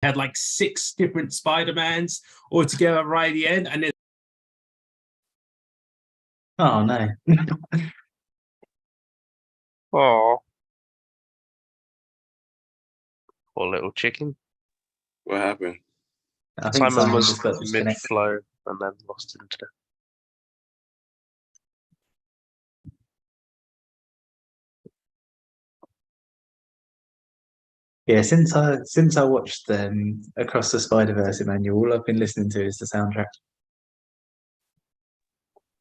had like 6 different Spider-Mans all together right at the end, and then Oh no. Oh, poor little chicken. What happened? I think Simon Simon just got was disconnected. mid-flow and then lost internet. Yeah, since I watched Across the Spider-Verse, Emmanuel, all I've been listening to is the soundtrack.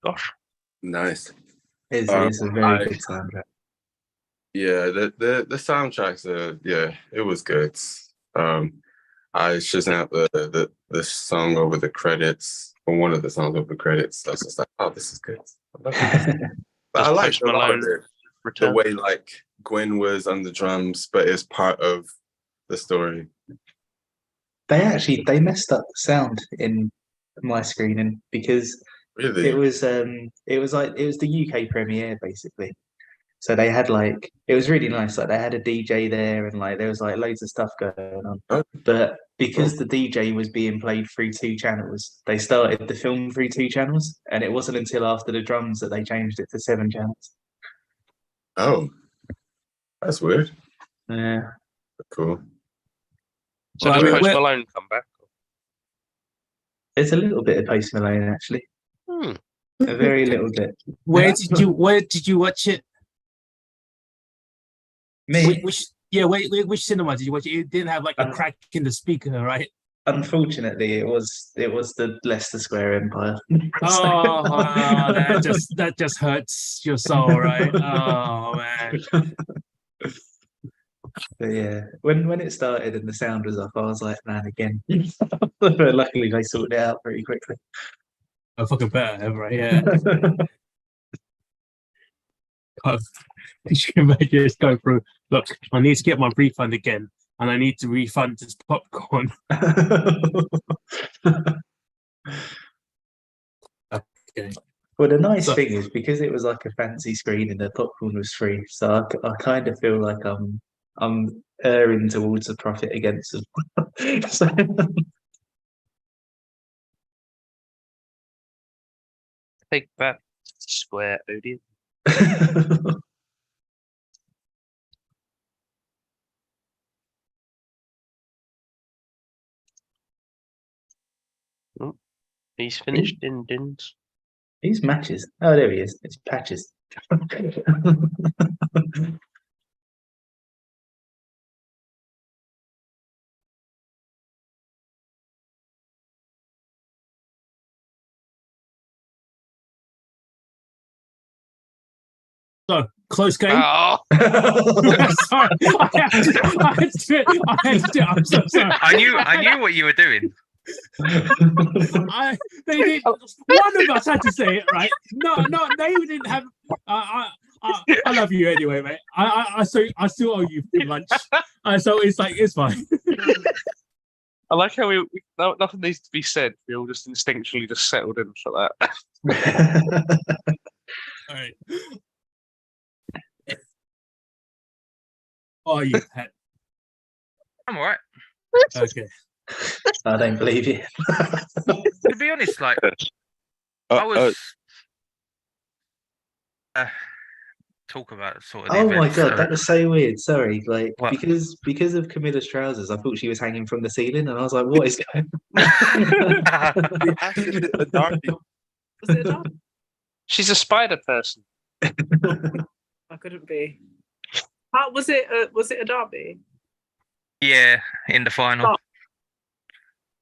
Gosh. Nice. It's a very good soundtrack. Yeah, the soundtracks are, yeah, it was good. I just out the song over the credits, or one of the songs over the credits. I was just like, oh, this is good. I love it. But I Does liked Post a lot of Malone it. The return? way like Gwen was on the drums, but it's part of the story. They messed up the sound in my screening because Really? it was the UK premiere basically. So they had like it was really nice. Like they had a DJ there and like there was like loads of stuff going on. Oh. But because the DJ was being played through 2 channels, they started the film through 2 channels, and it wasn't until after the drums that they changed it to 7 channels. Oh, that's weird. Yeah. Cool. So Well, does I mean, Post Malone come back? There's a little bit of Post Malone actually. A very little bit. where did you watch it? Me, Which cinema did you watch it? It didn't have like a crack in the speaker, right? unfortunately, it was the Leicester Square Empire. Oh, that just hurts your soul, right? Oh man. But yeah, when it started and the sound was off, I was like, man, again. But luckily, they sorted it out pretty quickly. I fucking better, right? Yeah. God, you can imagine just going through. Look, I need to get my refund again, and I need to refund this popcorn. Okay. Well, the nice thing is because it was like a fancy screen and the popcorn was free, so I kind of feel like I'm erring towards the profit against them. So- Take that, Square Odeon. He's finished in Dins. These matches. Oh, there he is. It's Patches. So close game. Oh, Sorry, I had to do it. I'm so sorry. I knew what you were doing. They did. One of us had to say it, right? No, they didn't have. I love you anyway, mate. I still owe you lunch. So it's like it's fine. I like how nothing needs to be said. We all just instinctually just settled in for that. All right. Oh, you pet. I'm all right. Okay. I don't believe you. To be honest, like I was talk about sort of. The Oh my events god, that that was so weird. Sorry, like What? because of Camilla's trousers, I thought she was hanging from the ceiling, and I was like, "What is going Actually, a darky. Was it a dog? She's a spider person. I couldn't be. How was it? Was it a derby? Yeah, in the final, Oh.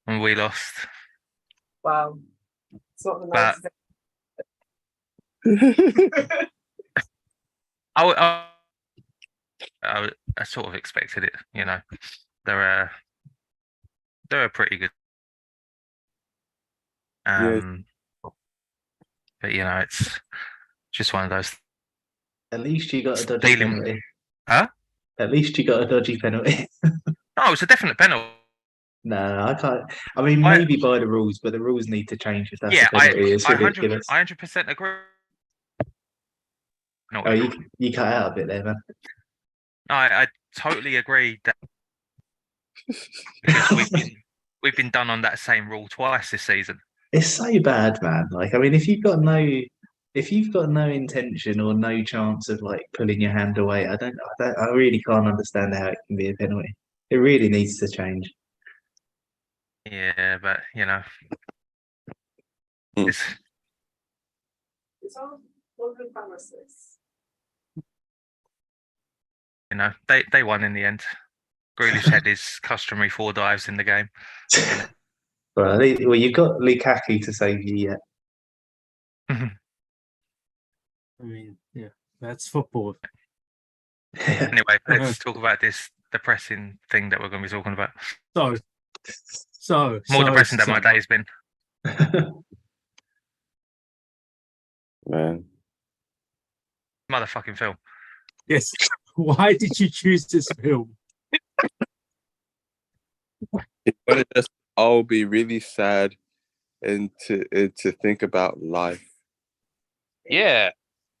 and we lost. Wow, it's not the But- nicest. I sort of expected it. You know, they're pretty good. But you know, it's just one of those. At least you got a dodgy Feeling- penalty. Huh? At least you got a dodgy penalty. Oh, it's a definite penalty. No, I can't. I mean, I- maybe by the rules, but the rules need to change if that's Yeah, a penalty. It's I ridiculous. 100% agree. No, Oh, you cut out a bit there, man. I totally agree that because we've been done on that same rule twice this season. It's so bad, man. Like, I mean, if you've got no intention or no chance of like pulling your hand away, I really can't understand how it can be a penalty. It really needs to change. Yeah, but you know, Mm. it's, It's all London Palaces. you know, they won in the end. Grealish had his customary 4 dives in the game. Well, you've got Lukaku to save you yet. I mean, yeah, that's football. Anyway, let's talk about this depressing thing that we're going to be talking about. So More depressing than my day's been. Man. Motherfucking film. Yes. Why did you choose this film? It's gonna just all be really sad and to think about life. Yeah,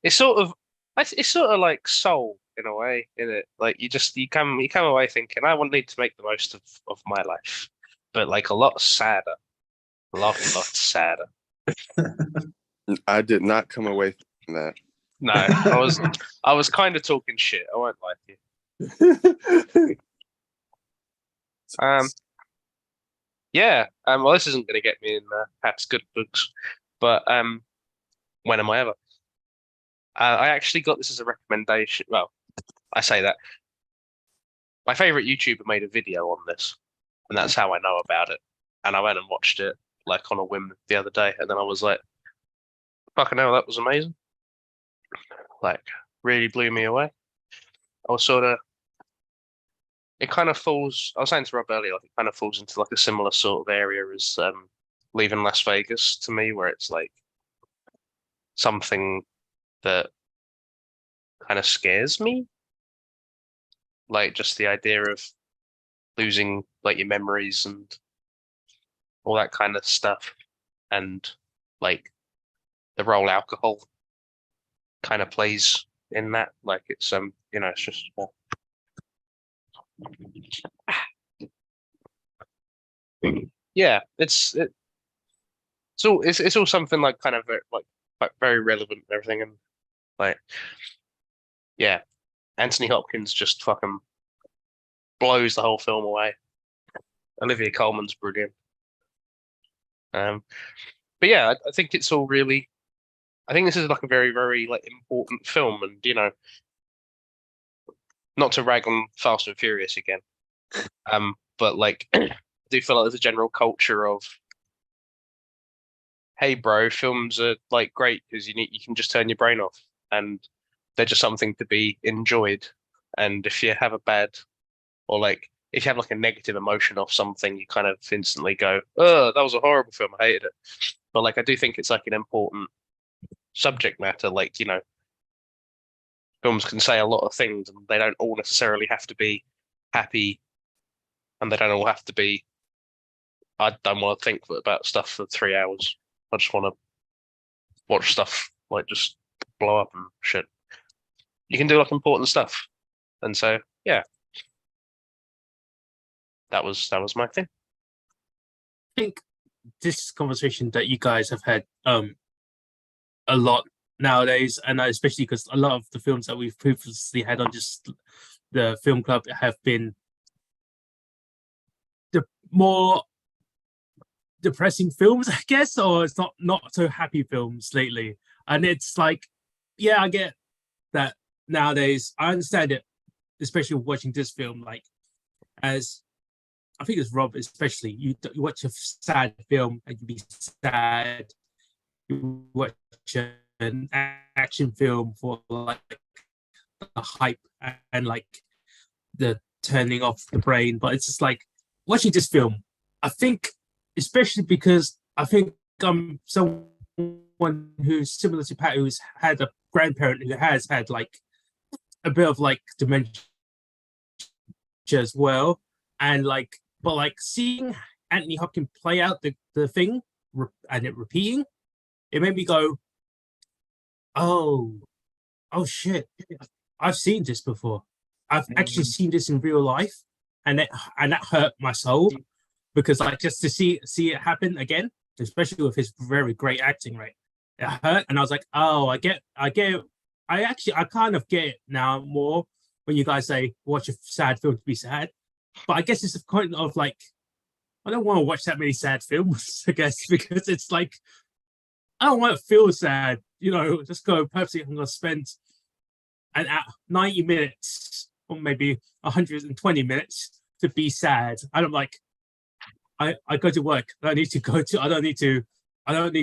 it's sort of like Soul in a way, isn't it? Like you come away thinking I want need to make the most of my life, but like a lot sadder, a lot sadder. I did not come away from that. No, I was kind of talking shit. I won't lie to you. Yeah. Well, this isn't going to get me in Pat's good books, but when am I ever? I actually got this as a recommendation. Well, I say that my favorite YouTuber made a video on this, and that's how I know about it. And I went and watched it like on a whim the other day, and then I was like, "Fucking hell, that was amazing!" Like, really blew me away. I was sort of. It kind of falls. I was saying to Rob earlier, like it kind of falls into like a similar sort of area as Leaving Las Vegas to me, where it's like something that kind of scares me, like just the idea of losing like your memories and all that kind of stuff, and like the role alcohol kind of plays in that. Like it's you know, it's just. Yeah, it's all something like kind of like very relevant and everything, and like yeah, Anthony Hopkins just fucking blows the whole film away. Olivia Colman's brilliant. But yeah, I think it's all really. I think this is like a very very like important film, and you know, not to rag on Fast and Furious again, but like I do feel like there's a general culture of, hey bro, films are like great because you can just turn your brain off and they're just something to be enjoyed. And if you have a bad or like if you have like a negative emotion off something, you kind of instantly go, "Oh, that was a horrible film. I hated it." But like I do think it's like an important subject matter. Like, you know, films can say a lot of things and they don't all necessarily have to be happy, and they don't all have to be I don't want to think about stuff for 3 hours. I just want to watch stuff like just blow up and shit. You can do like important stuff, and so yeah, that was my thing. I think this conversation that you guys have had a lot nowadays, and especially because a lot of the films that we've previously had on just the film club have been the more depressing films, I guess, or it's not so happy films lately. And it's like, yeah, I get that nowadays. I understand it, especially watching this film. Like, as I think it's Rob, especially you watch a sad film and you be sad. You watch an action film for like the hype and like the turning off the brain, but it's just like watching this film. I think, especially because I think I'm someone who's similar to Pat, who's had a grandparent who has had like a bit of like dementia as well, and like, but like seeing Anthony Hopkins play out the thing and it repeating, it made me go, oh shit, I've seen this before. I've actually seen this in real life, and that hurt my soul because like just to see it happen again, especially with his very great acting, right? It hurt, and I was like, oh, I get it. I kind of get it now more when you guys say watch a sad film to be sad, but I guess it's a point of like I don't want to watch that many sad films, I guess, because it's like I don't want to feel sad, just go purposely I'm gonna spend an 90 minutes or maybe 120 minutes to be sad. And I'm like, I go to work. I don't need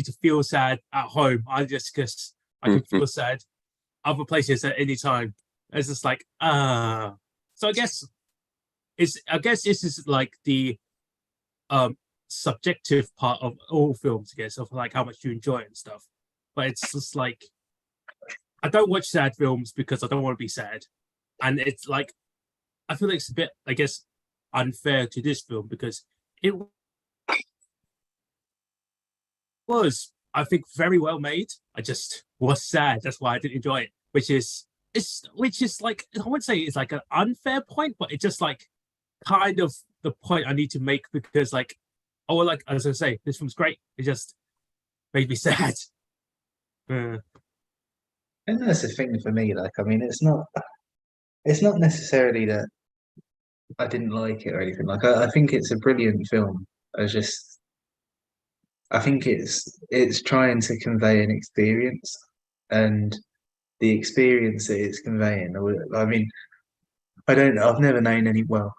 to feel sad at home. Because I can feel sad other places at any time. It's just like, so I guess this is like the subjective part of all films, I guess, of like how much you enjoy it and stuff. But it's just like I don't watch sad films because I don't want to be sad. And it's like I feel like it's a bit, I guess, unfair to this film because it was, I think, very well made. I just was sad. That's why I didn't enjoy it. Which is like I wouldn't say it's like an unfair point, but it's just like kind of the point I need to make because like like as I say, this film's great. It just made me sad. And that's the thing for me. Like, I mean, it's not necessarily that I didn't like it or anything. Like, I think it's a brilliant film. I think it's trying to convey an experience, and the experience that it's conveying. I mean, I've never known any. Well,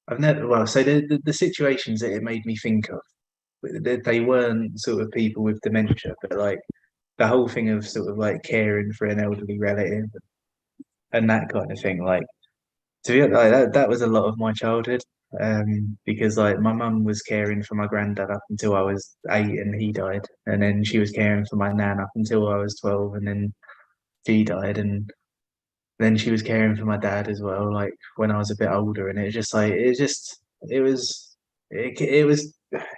so the situations that it made me think of, they weren't sort of people with dementia, but like the whole thing of sort of like caring for an elderly relative and that kind of thing. Like, to be honest, like, that was a lot of my childhood. Because like my mum was caring for my granddad up until I was 8 and he died, and then she was caring for my nan up until I was 12 and then she died, and then she was caring for my dad as well, like when I was a bit older, and it was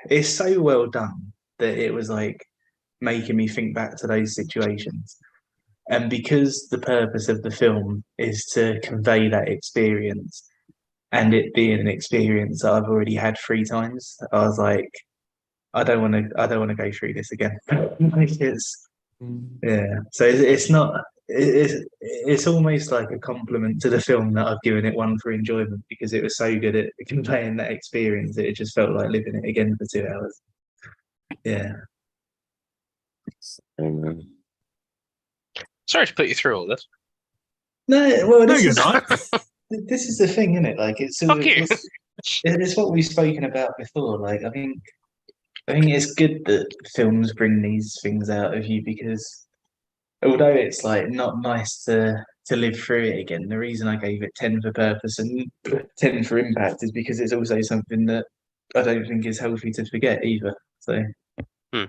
it's so well done that it was like making me think back to those situations. And because the purpose of the film is to convey that experience, and it being an experience that I've already had 3 times, I was like, I don't want to go through this again. Like yeah. So it's not. It's almost like a compliment to the film that I've given it 1 for enjoyment because it was so good at conveying that experience that it just felt like living it again for 2 hours. Yeah. Amen. Sorry to put you through all this. No, well, No, you're not. This is the thing, isn't it? Like it's sort Fuck of, you. it's what we've spoken about before. Like I think it's good that films bring these things out of you because although it's like not nice to live through it again, the reason I gave it 10 for purpose and 10 for impact is because it's also something that I don't think is healthy to forget either. So I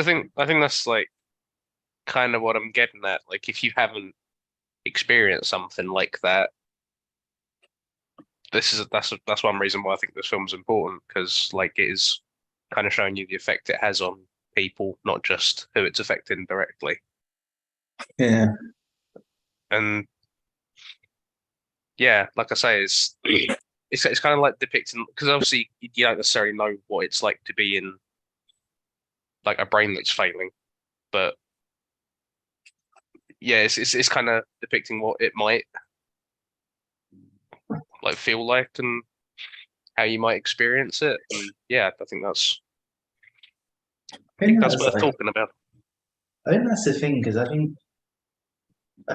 think that's like kind of what I'm getting at. Like if you haven't experienced something like that, that's one reason why I think this film's important, because like it is kind of showing you the effect it has on people, not just who it's affecting directly. yeah. And yeah, like I say, it's kind of like depicting, because obviously you don't necessarily know what it's like to be in like a brain that's failing, but yeah, it's kind of depicting what it might like feel like and how you might experience it. And yeah, I think that's worth like, talking about. I think that's the thing because I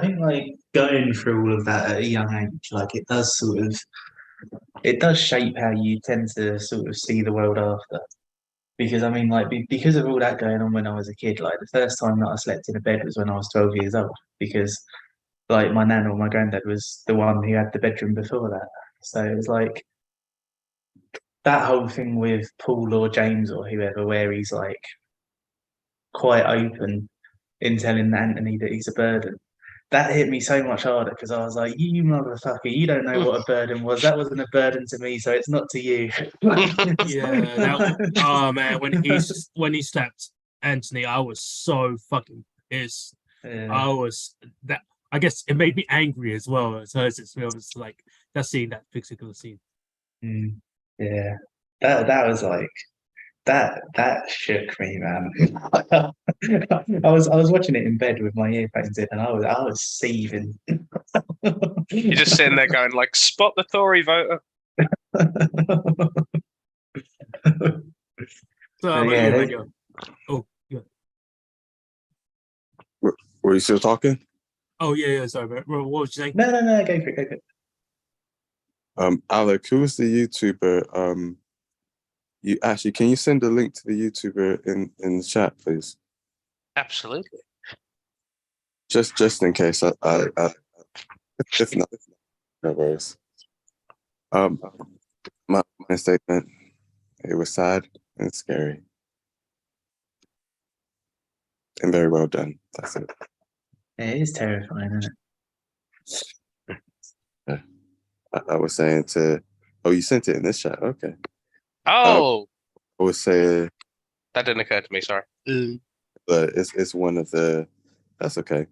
think like going through all of that at a young age, like it does shape how you tend to sort of see the world after. Because I mean, like because of all that going on when I was a kid, like the first time that I slept in a bed was when I was 12 years old. Because like my nan or my granddad was the one who had the bedroom before that. So it was like that whole thing with Paul or James or whoever, where he's like quite open in telling Anthony that he's a burden. That hit me so much harder because I was like, you motherfucker, you don't know what a burden was. That wasn't a burden to me, so it's not to you. Yeah, oh man, when he slapped Anthony, I was so fucking pissed. Yeah. I was that I guess it made me angry as well. So it's like that scene, that particular scene. Yeah, that was like that shook me, man. I was watching it in bed with my earphones in, and I was seething. You're just sitting there going like, "Spot the Tory voter." So how about yeah, you, they- Manuel? Oh, yeah. Were you still talking? Oh, yeah. Sorry, but what was you saying? no, go for it, go for it. Alec, who's the YouTuber? You actually, can you send a link to the YouTuber in the chat, please? Absolutely. Just in case. I if not, no worries. My statement. It was sad and scary, and very well done. That's it. Yeah, it is terrifying, isn't it? I was saying to. Oh, you sent it in this chat. Okay. Oh, I was saying, that didn't occur to me. Sorry. but it's one of the. That's okay.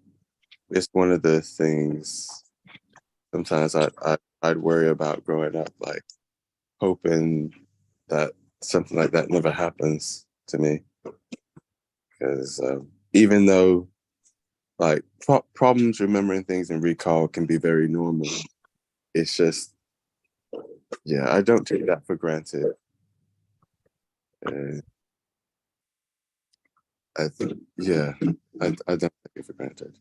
It's one of the things. Sometimes I'd worry about growing up, like hoping that something like that never happens to me, because even though like problems remembering things and recall can be very normal, it's just I don't take that for granted. I think I don't take it for granted.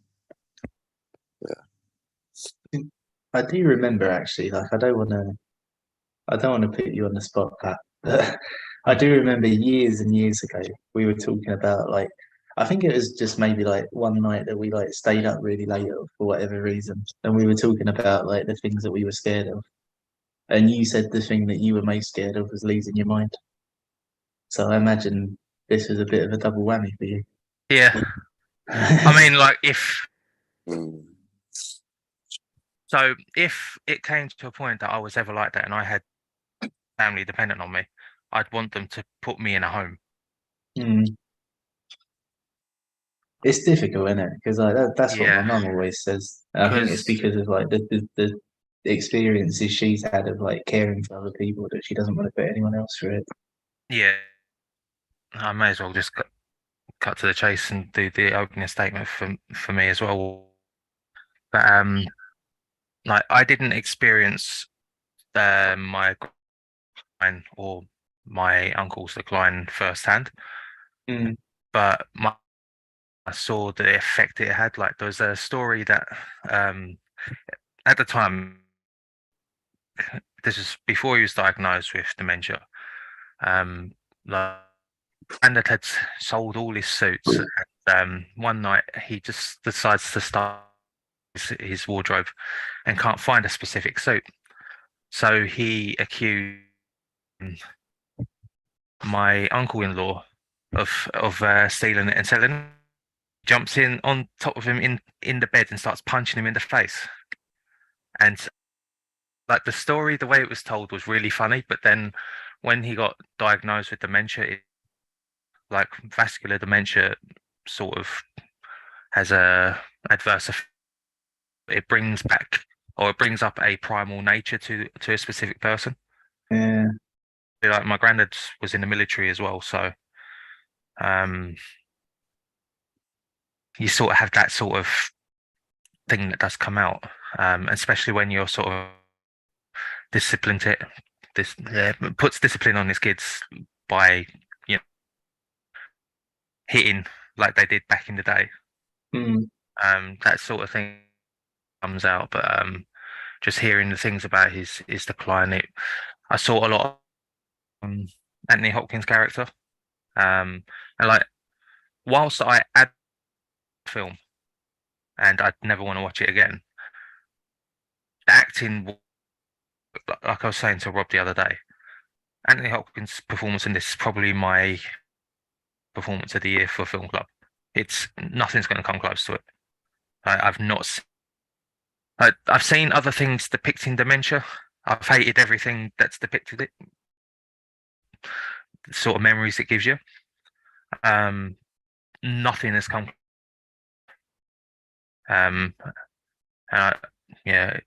I do remember actually, like I don't want to put you on the spot, Pat, but I do remember years and years ago we were talking about like I think it was just maybe like one night that we like stayed up really late for whatever reason, and we were talking about like the things that we were scared of, and you said the thing that you were most scared of was losing your mind. So I imagine this was a bit of a double whammy for you. Yeah. I mean, like if Mm. it came to a point that I was ever like that and I had family dependent on me, I'd want them to put me in a home. Mm. It's difficult, isn't it? Because like that's what my Yeah. mum always says. And I think it's 'Cause- because of like the experiences she's had of like caring for other people that she doesn't want to put anyone else through it. Yeah. I may as well just cut to the chase and do the opening statement for me as well. But like I didn't experience my decline or my uncle's decline firsthand, Mm. but I saw the effect it had. Like there was a story that at the time, this is before he was diagnosed with dementia. Like Grandad had sold all his suits, and one night he just decides to start his wardrobe and can't find a specific suit. So he accused my uncle-in-law of stealing it and selling it. Jumps in on top of him in the bed and starts punching him in the face. And like the story, the way it was told was really funny. But then when he got diagnosed with dementia, like vascular dementia sort of has a adverse effect. It brings back or it brings up a primal nature to a specific person. Yeah. Like my granddad was in the military as well, so you sort of have that sort of thing that does come out, especially when you're sort of disciplined it. This puts discipline on his kids by hitting like they did back in the day. Mm. That sort of thing comes out, but just hearing the things about his decline, I saw a lot of Anthony Hopkins' character, and like whilst I add the film and I'd never want to watch it again, the acting, like I was saying to Rob the other day, Anthony Hopkins' performance in this is probably my performance of the year for Film Club. It's nothing's going to come close to it. I've not. I've seen other things depicting dementia. I've hated everything that's depicted it. The sort of memories it gives you. Nothing has come. Yeah,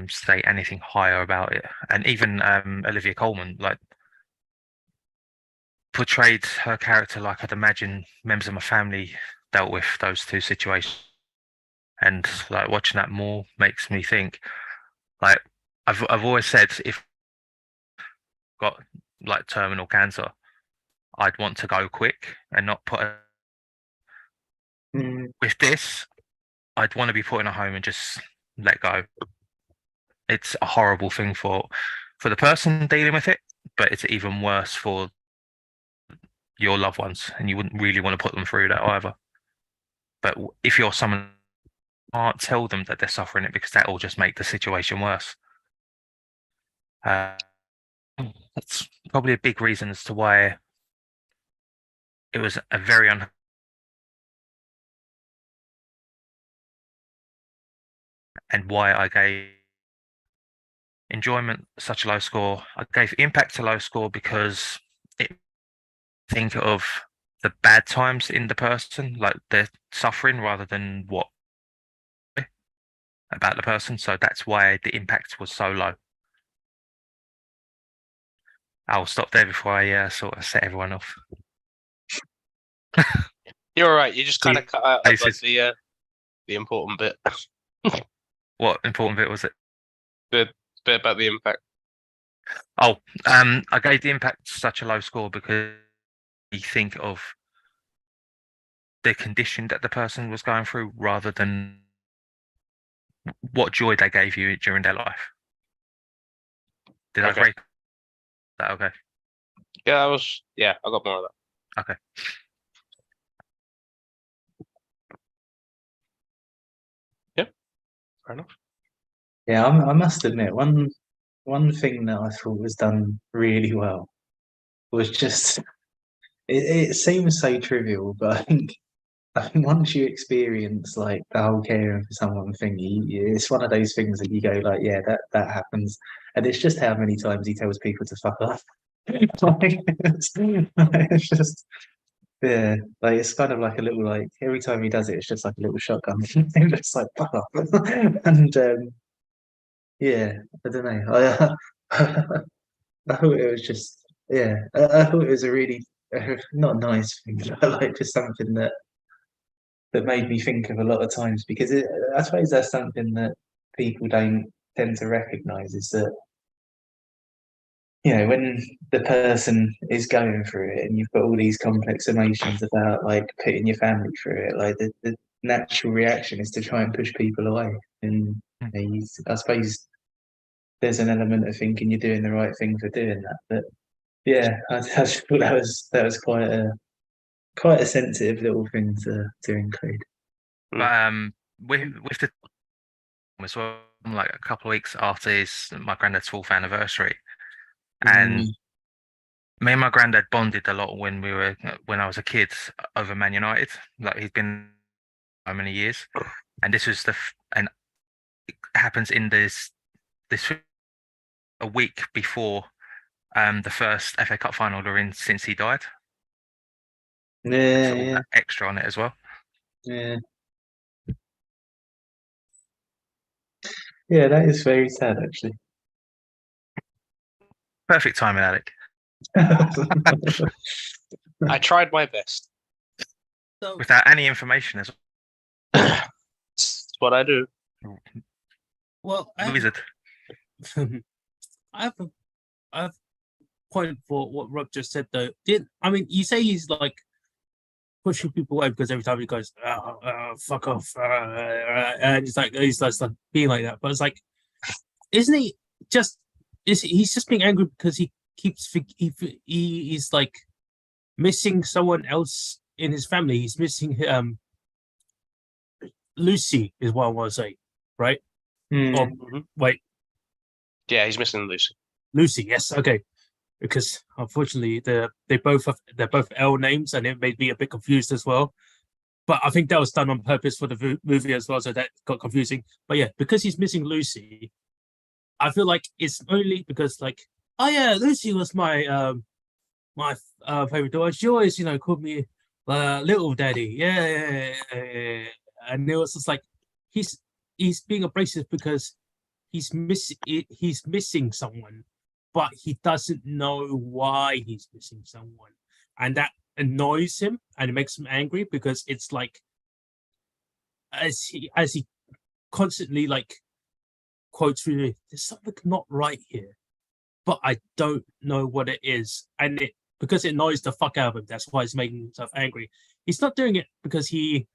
say anything higher about it. And even Olivia Colman, like, portrayed her character like I'd imagine members of my family dealt with those two situations. And like watching that more makes me think, like, I've always said, if I've got like terminal cancer, I'd want to go quick and not put with this, I'd want to be put in a home and just let go. It's a horrible thing for the person dealing with it, but it's even worse for your loved ones, and you wouldn't really want to put them through that either. But if you're someone, can't tell them that they're suffering it, because that will just make the situation worse. That's probably a big reason as to why it was a very and why I gave enjoyment such a low score. I gave impact a low score because it think of the bad times in the person, like they're suffering, rather than what about the person. So that's why the impact was so low. I'll stop there before I sort of set everyone off. You're all right. You just kind of cut out like, Basis. the important bit. What important bit was it? Bit about the impact. Oh, I gave the impact such a low score because you think of the condition that the person was going through rather than what joy they gave you during their life. Did I Okay. break that? Okay. Yeah, I got more of that. Okay. Fair enough. Yeah, I must admit, one thing that I thought was done really well was just it seems so trivial, but I think once you experience like the whole caring for someone thing, it's one of those things that you go like, yeah, that happens, and it's just how many times he tells people to fuck off. It's just yeah, like it's kind of like a little like every time he does it, it's just like a little shotgun. It's just like fuck off, and yeah, I don't know. I thought it was just yeah, I thought it was a really not nice thing, but like just something that made me think of a lot of times because I suppose that's something that people don't tend to recognise is that you know when the person is going through it and you've got all these complex emotions about like putting your family through it, like the natural reaction is to try and push people away, and you know, I suppose there's an element of thinking you're doing the right thing for doing that, but yeah, I just thought that was quite a sensitive little thing to include. But with the as well, like a couple of weeks after my granddad's 4th anniversary, and me and my granddad bonded a lot when I was a kid over Man United. Like he's been so many years, and this was and it happens in this a week before the first FA Cup final they're in since he died. So all Yeah, that extra on it as well. yeah, yeah. That is very sad, actually. Perfect timing, Alec. I tried my best. So Without any information as It's what I do. well, well. Wizard. I have a point for what Rob just said though. I mean you say he's like pushing people away because every time he goes fuck off and he's like being like that, but it's like isn't he just he's just being angry because he keeps he's like missing someone else in his family. He's missing Lucy is what I want to say, right? Or wait, Yeah, he's missing Lucy, yes, okay. Because unfortunately they're both L names and it made me a bit confused as well. But I think that was done on purpose for the movie as well, so that got confusing. But yeah, because he's missing Lucy, I feel like it's only because like, oh yeah, Lucy was my favorite daughter. She always, called me little daddy. Yeah. and it was just like he's being abrasive because he's missing someone, but he doesn't know why he's missing someone, and that annoys him and it makes him angry because it's like as he constantly like quotes really, there's something not right here, but I don't know what it is, and because it annoys the fuck out of him. That's why he's making himself angry. He's not doing it because he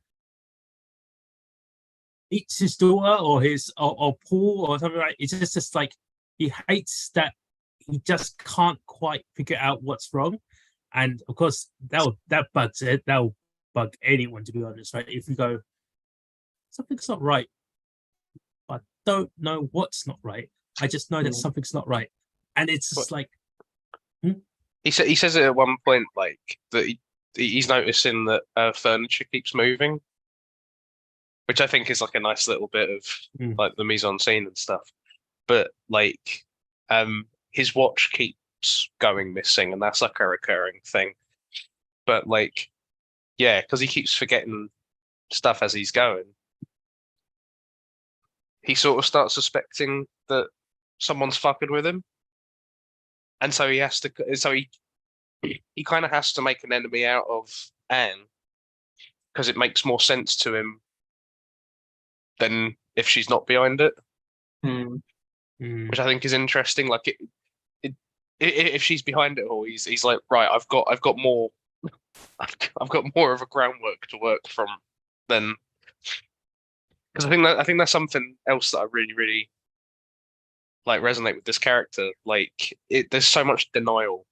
hates his daughter or or Paul or something, right? It's just like he hates that he just can't quite figure out what's wrong, and of course that bugs it. That'll bug anyone, to be honest, right? If you go, something's not right, I don't know what's not right. I just know that something's not right, and it's just like he says it at one point, like that he's noticing that furniture keeps moving, which I think is like a nice little bit of like the mise en scene and stuff. But like, his watch keeps going missing, and that's like a recurring thing. But like, yeah, because he keeps forgetting stuff as he's going, he sort of starts suspecting that someone's fucking with him, and so he has to. So he kind of has to make an enemy out of Anne because it makes more sense to him than if she's not behind it, which I think is interesting. Like if she's behind it all, he's like, right, I've got more, I've got more of a groundwork to work from than, because I think that's something else that I really like resonate with this character. Like there's so much denial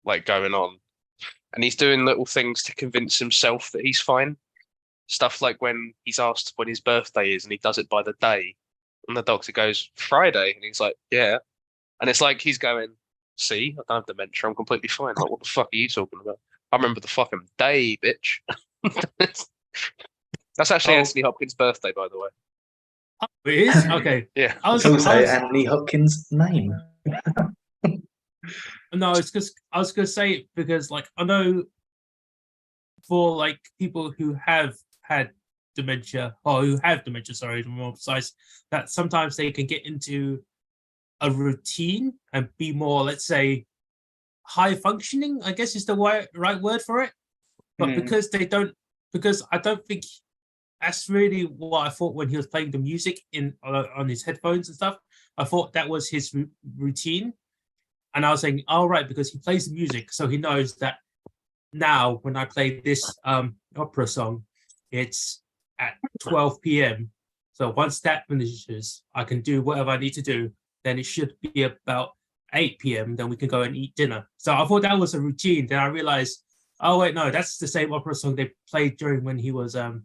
like going on, and he's doing little things to convince himself that he's fine. Stuff like when he's asked when his birthday is and he does it by the day, and the doctor goes, Friday, and he's like, yeah, and it's like he's going, see, I don't have dementia, I'm completely fine. Like, what the fuck are you talking about? I remember the fucking day, bitch. That's actually Anthony Hopkins' birthday, by the way. Oh, it is? Okay. Yeah. It's also Anthony Hopkins' name. No, it's because I was going to say it because, like, I know for like people who have had dementia or who have dementia, sorry, to be more precise, that sometimes they can get into a routine and be more, let's say, high functioning, I guess is the right word for it. But because I don't think that's really what I thought when he was playing the music on his headphones and stuff. I thought that was his routine. And I was saying, oh, right, because he plays the music, so he knows that now when I play this opera song, it's at 12 p.m. So once that finishes, I can do whatever I need to do. Then it should be about 8 p.m. Then we can go and eat dinner. So I thought that was a routine. Then I realized, oh, wait, no, that's the same opera song they played during when he was in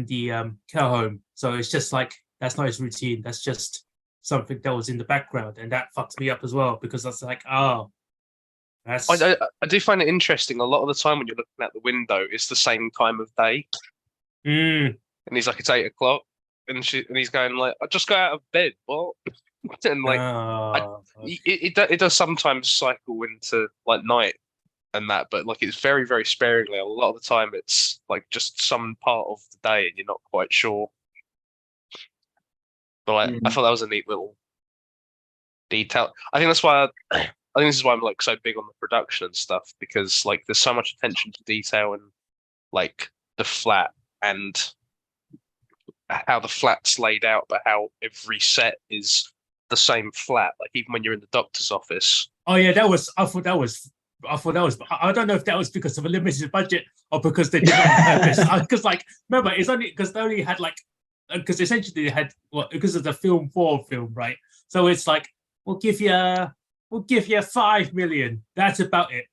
the care home. So it's just like, that's not his routine. That's just something that was in the background, and that fucks me up as well because I was like, oh, that's. I do find it interesting. A lot of the time when you're looking out the window, it's the same time of day, and he's like, it's 8 o'clock, and he's going like, I just got out of bed, what? And like, it does sometimes cycle into like night and that, but like it's very very sparingly. A lot of the time, it's like just some part of the day, and you're not quite sure. But like, I thought that was a neat little detail. I think that's why I think this is why I'm like so big on the production and stuff, because like there's so much attention to detail and like the flat and how the flat's laid out, but how every set is the same flat. Like even when you're in the doctor's office. Oh yeah, I thought that was. I don't know if that was because of a limited budget or because they did it on purpose. Because like, remember, it's only because they only had like. Because essentially they had because of the film, right? So it's like we'll give you 5 million. That's about it.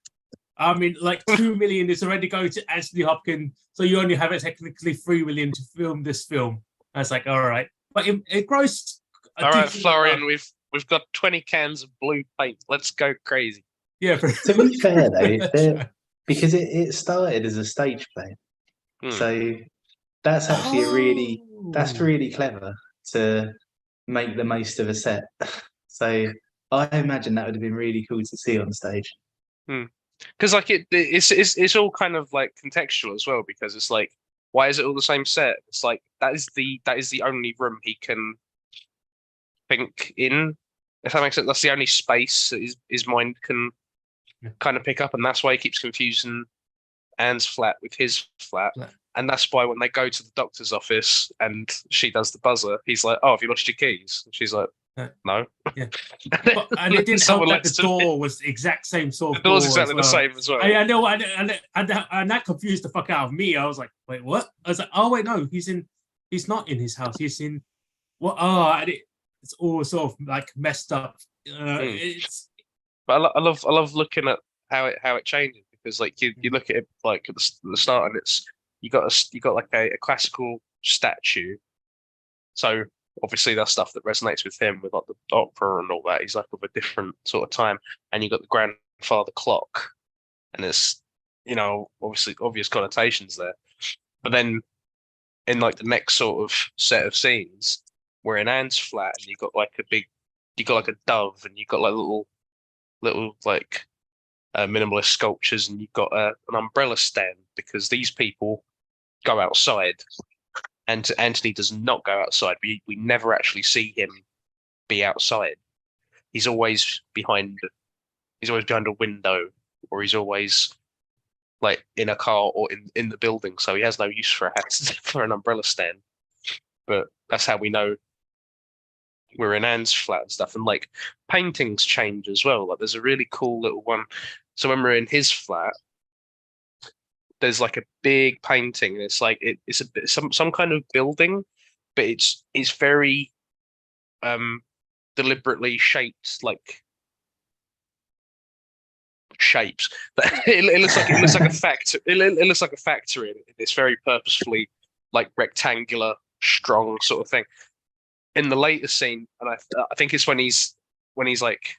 I mean, like 2 million is already going to Anthony Hopkins, so you only have technically 3 million to film this film. I was like, all right, but it grossed. All right, Florian, we've got 20 cans of blue paint. Let's go crazy. Yeah. To be fair though, because it started as a stage play, so that's actually that's really clever to make the most of a set. So I imagine that would have been really cool to see on stage. Because like it's all kind of like contextual as well, because it's like Why is it all the same set? It's like that is the only room he can think in. If that makes sense, that's the only space that his mind can kind of pick up, and that's why he keeps confusing Anne's flat with his flat. Yeah. And that's why when they go to the doctor's office and she does the buzzer, he's like, "Oh, have you lost your keys?" And she's like, "No." Yeah. And it didn't help that the door was the exact same sort of The door's door exactly as well. the same as well. I know, and that confused the fuck out of me. I was like, "Wait, what?" I was like, "Oh wait, no, he's not in his house. He's in what?" Oh, and it's all sort of like messed up. It's But I love looking at how it changes, because like you look at it like at the start, and it's you got like a classical statue. So obviously that's stuff that resonates with him, with like the opera and all that. He's like of a different sort of time, and you got the grandfather clock, and it's obviously obvious connotations there. But then in like the next sort of set of scenes, we're in Anne's flat, and you got like a dove, and you got like little like minimalist sculptures, and you've got an umbrella stand, because these people go outside, and Anthony does not go outside. We never actually see him be outside. He's always behind a window, or he's always like in a car or in the building. So he has no use for for an umbrella stand. But that's how we know we're in Anne's flat and stuff. And like paintings change as well. Like there's a really cool little one. So when we're in his flat, there's like a big painting, and it's like it's some kind of building, but it's very deliberately shaped, like shapes. But it looks like a factory. It looks like a factory. It's very purposefully like rectangular, strong sort of thing. In the later scene, and I think it's when he's like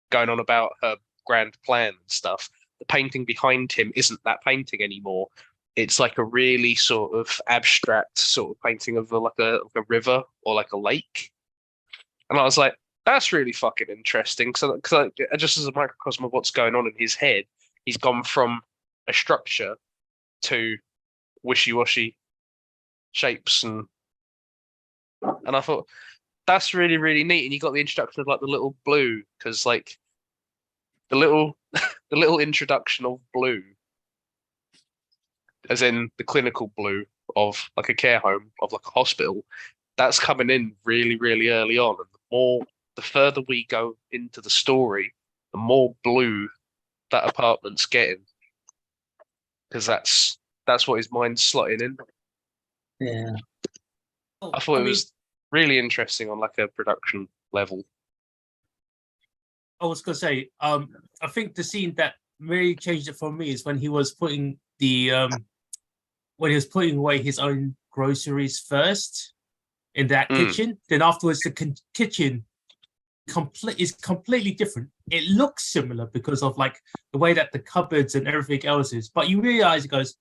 going on about her grand plan and stuff, the painting behind him isn't that painting anymore. It's like a really sort of abstract sort of painting of like a river or like a lake. And I was like, that's really fucking interesting. So, because just as a microcosm of what's going on in his head, he's gone from a structure to wishy-washy shapes, and I thought that's really, really neat. And you got the introduction of like the little blue, because like the little introduction of blue, as in the clinical blue of like a care home, of like a hospital, that's coming in really, really early on. And the further we go into the story, the more blue that apartment's getting, because that's what his mind's slotting in. Yeah. I thought it was really interesting on like a production level. I was gonna say, I think the scene that really changed it for me is when he was putting away his own groceries first in that kitchen. Then afterwards, the kitchen is completely different. It looks similar because of like the way that the cupboards and everything else is, but you realize it goes,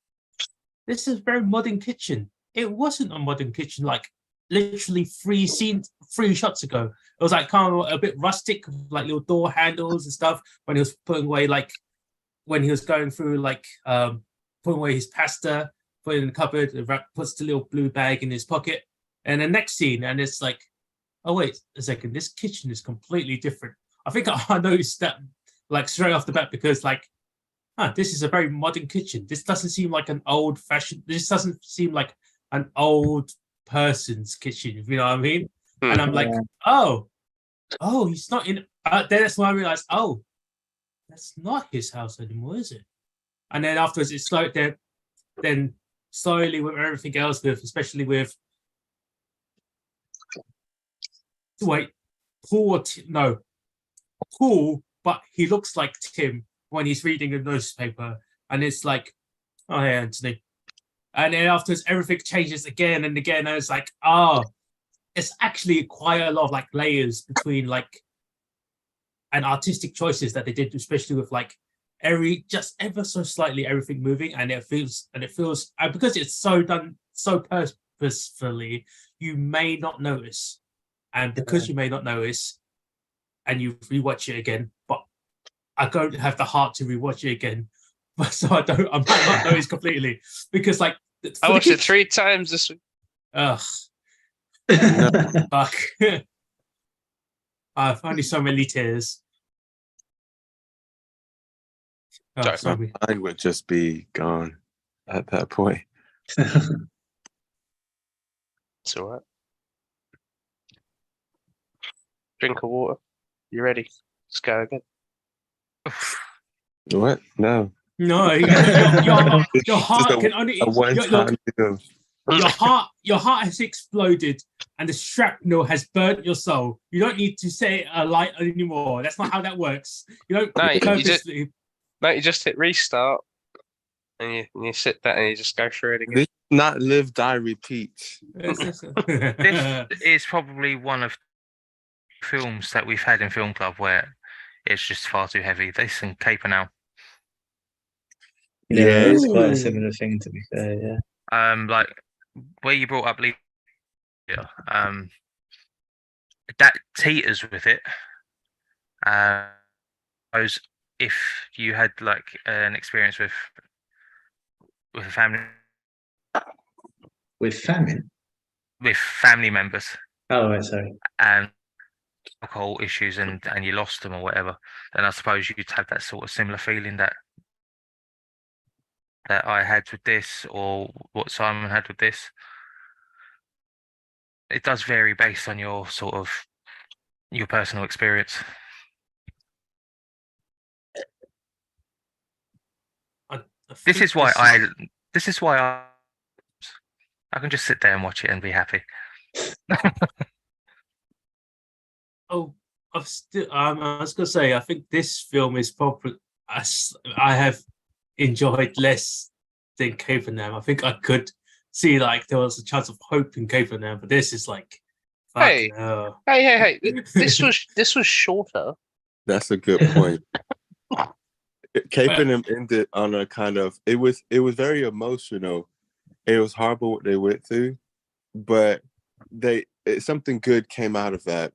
this is a very modern kitchen. It wasn't a modern kitchen like literally 3 shots ago. It was like kind of a bit rustic, like little door handles and stuff, when he was putting away, like when he was going through like putting away his pasta, put it in the cupboard, and puts the little blue bag in his pocket. And the next scene, and it's like, oh wait a second, this kitchen is completely different. I think I noticed that like straight off the bat, because like, this is a very modern kitchen. This doesn't seem like an old fashioned. This doesn't seem like an old person's kitchen, if you know what I mean. And I'm like, oh, he's not in. Then that's when I realized, oh, that's not his house anymore, is it? And then afterwards, it's like then slowly with everything else, especially with Paul, but he looks like Tim when he's reading a newspaper, and it's like, oh hey Anthony, and then afterwards everything changes again and again, and it's like, it's actually quite a lot of like layers between like and artistic choices that they did, especially with like just ever so slightly everything moving, and it feels because it's so done so purposefully, you may not notice, and because you may not notice, and you rewatch it again, but I don't have the heart to rewatch it again, so I might not notice completely, because like I watched it 3 times this week. Ugh, fuck. I finally so many tears. Oh, Sorry. My sorry. mind would just be gone at that point. It's all right. Drink of water. You ready? Let's go again. What? No. No, your It's just heart can only a one-time deal. your heart has exploded and the shrapnel has burnt your soul. You don't need to say a light anymore. That's not how that works. You don't No, you purposely. You just hit restart, and you sit there and you just go through it again. This is not live, die, repeat. This is probably one of films that we've had in film club where it's just far too heavy. This and Caper Now. Yeah, it's quite Ooh. a similar thing, to be fair. Yeah. Like where you brought up Lee, that teeters with it. Suppose if you had like an experience with a family, With famine. with family members, Oh, right, sorry. and alcohol issues, and you lost them or whatever, then I suppose you'd have that sort of similar feeling that I had with this, or what Simon had with this. It does vary based on your sort of your personal experience. This is why I can just sit there and watch it and be happy. Oh, I was gonna say, I think this film is probably I have enjoyed less than Capernaum. I think I could see like there was a chance of hope in Capernaum, but this is like, Hey. fucking hell. Hey! This was shorter. That's a good point. Capernaum ended on a kind of it was very emotional. It was horrible what they went through, but something good came out of that.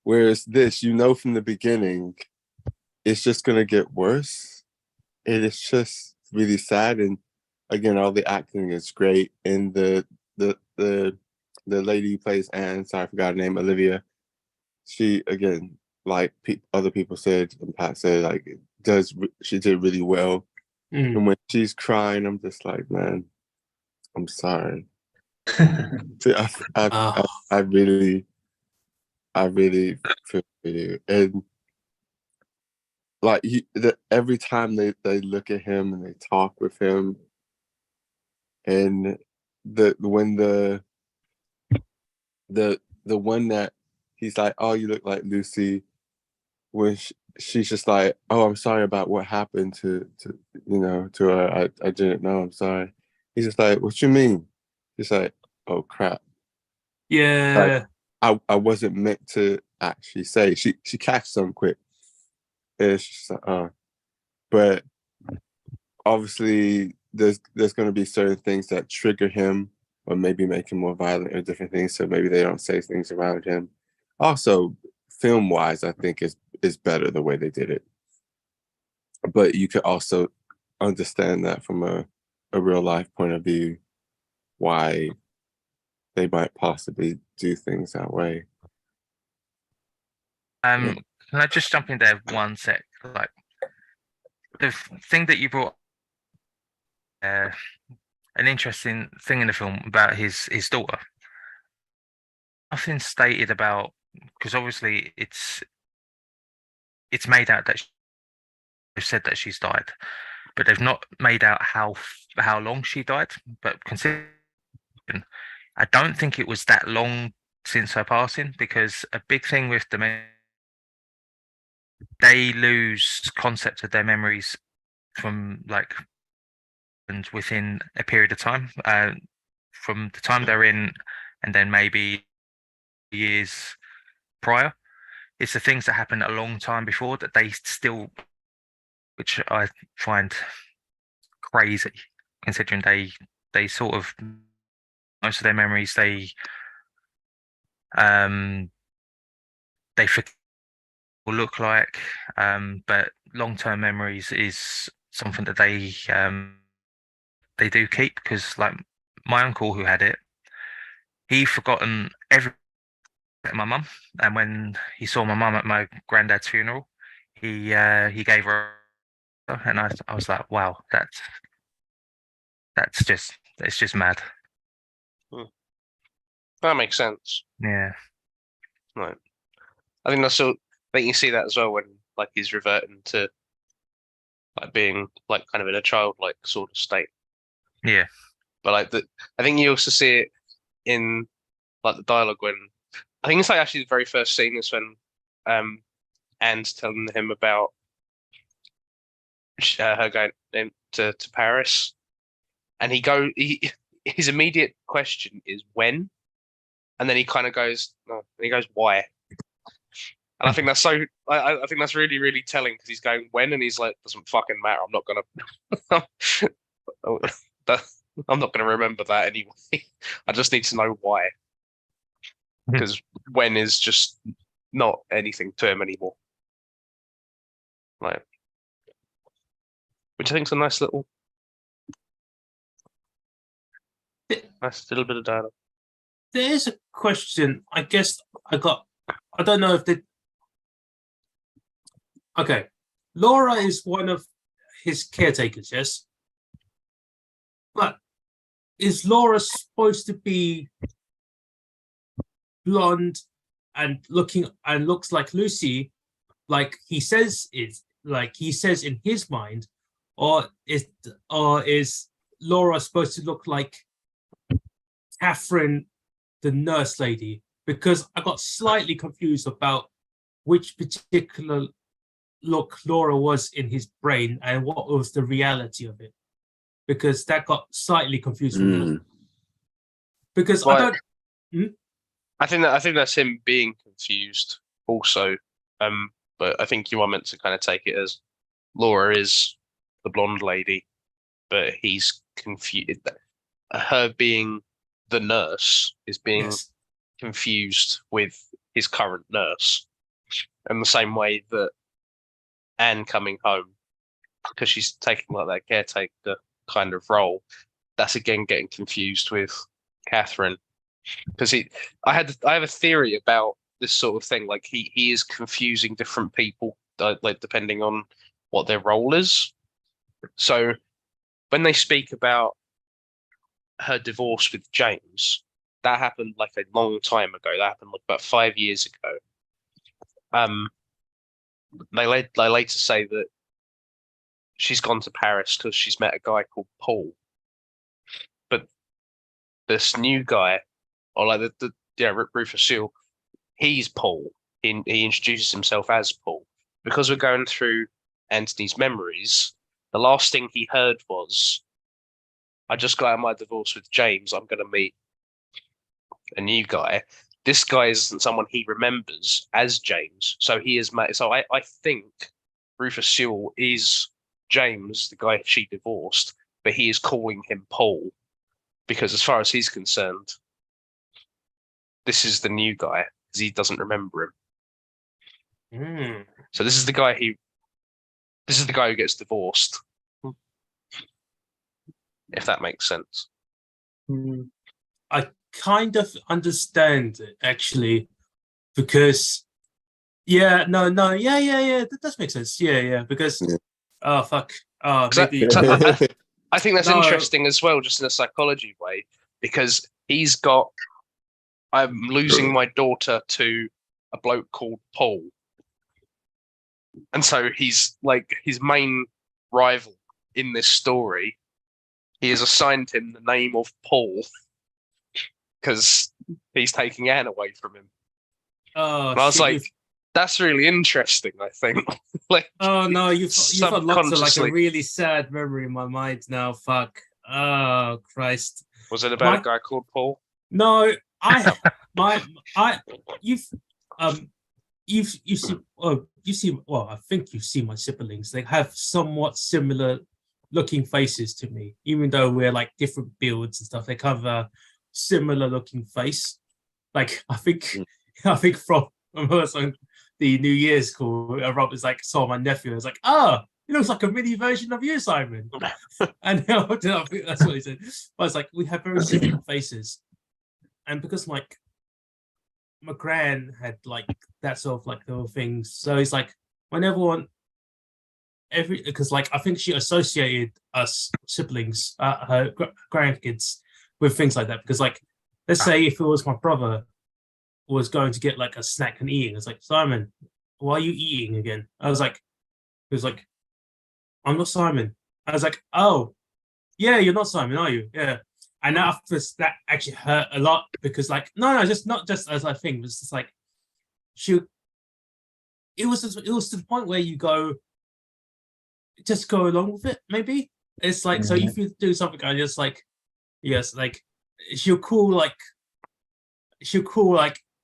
Whereas this, from the beginning, it's just gonna get worse. And it's just really sad. And again, all the acting is great. And the lady who plays Anne, sorry, I forgot her name, Olivia. She, again, like other people said, and Pat said, like she did really well. Mm. And when she's crying, I'm just like, man, I'm sorry. I really feel for you. And like every time they look at him and they talk with him, and when the one that he's like, oh, you look like Lucy, when she's just like, oh, I'm sorry about what happened to her. I didn't know. I'm sorry. He's just like, what you mean? He's like, oh crap. Yeah. Like, I wasn't meant to actually say. She catches on quick. And she's like, but obviously there's going to be certain things that trigger him or maybe make him more violent or different things. So maybe they don't say things around him. Also, film wise, I think is better the way they did it. But you could also understand that from a real life point of view, why they might possibly do things that way. Can I just jump in there 1 sec? Like the thing that you brought, an interesting thing in the film about his daughter. Nothing stated about, because obviously it's made out that they've said that she's died, but they've not made out how long she died. But considering, I don't think it was that long since her passing, because a big thing with dementia, they lose concept of their memories from like and within a period of time, from the time they're in, and then maybe years prior. It's the things that happened a long time before that they still, which I find crazy, considering they sort of, most of their memories they forget will look like, but long-term memories is something that they they do keep, because like my uncle who had it, he forgotten everything at my mum, and when he saw my mum at my granddad's funeral, he gave her, and I was like, wow, that's just it's just mad. That makes sense. Yeah. Right. I think that's all. I think you see that as well when like he's reverting to like being like kind of in a childlike sort of state. Yeah. But like I think you also see it in like the dialogue when I think it's like actually the very first scene is when Anne's telling him about her going to Paris, and his immediate question is when, and then he kind of goes no, and he goes why, and I think that's so I think that's really really telling because he's going when, and he's like doesn't fucking matter, I'm not gonna I'm not gonna remember that anyway. I just need to know why, because when is just not anything to him anymore. Like, which I think is a nice little bit of dialogue. There is a question. I guess I don't know if okay. Laura is one of his caretakers, yes? But is Laura supposed to be blonde and looks like Lucy, like he says in his mind, or is Laura supposed to look like Catherine, the nurse lady? Because I got slightly confused about which particular look Laura was in his brain and what was the reality of it, because that got slightly confusing. Because well, I think that's him being confused also, but I think you are meant to kind of take it as Laura is the blonde lady, but he's confused. Her being the nurse is being confused with his current nurse, in the same way that Anne coming home, because she's taking like that caretaker kind of role, that's again getting confused with Catherine, because I have a theory about this sort of thing. Like he is confusing different people, like depending on what their role is. So when they speak about her divorce with James, that happened like a long time ago. That happened like about 5 years ago. They later say that she's gone to Paris because she's met a guy called Paul. But this new guy, or like Rufus Sewell, he's Paul. He introduces himself as Paul. Because we're going through Anthony's memories, the last thing he heard was, I just got out of my divorce with James, I'm going to meet a new guy. This guy isn't someone he remembers as James. So he is. So I think Rufus Sewell is James, the guy she divorced, but he is calling him Paul because, as far as he's concerned, this is the new guy because he doesn't remember him. So this is the guy who gets divorced. If that makes sense. I kind of understand it, actually, because that does make sense. Because maybe I think that's interesting as well, just in a psychology way, because he's got, I'm losing my daughter to a bloke called Paul, and so he's like his main rival in this story. He has assigned him the name of Paul because he's taking Anne away from him. Oh, and I was like, that's really interesting, I think. Like, oh no, you've unlocked like a really sad memory in my mind now. Fuck. Oh Christ. Was it about a guy called Paul? No, you've seen well, I think you've seen my siblings. They have somewhat similar looking faces to me, even though we're like different builds and stuff. They have a similar looking face. Like I think from the New Year's call, Rob was like, saw my nephew. I was like, He looks like a mini version of you, Simon. And I think that's what he said. But it's like we have very similar faces, and because like my gran had like that sort of like little things, so he's like whenever one because like I think she associated us siblings, her grandkids, with things like that. Because like, let's say if it was my brother was going to get like a snack and eating, it's like, Simon, why are you eating again? I was like, he was like, I'm not Simon. I was like, oh, yeah, you're not Simon, are you? Yeah. And after that actually hurt a lot because like, no, just not just as I think, it was just like, it was to the point where you just go along with it, maybe. It's like, so if you do something, I just like, yes, like, she'll call like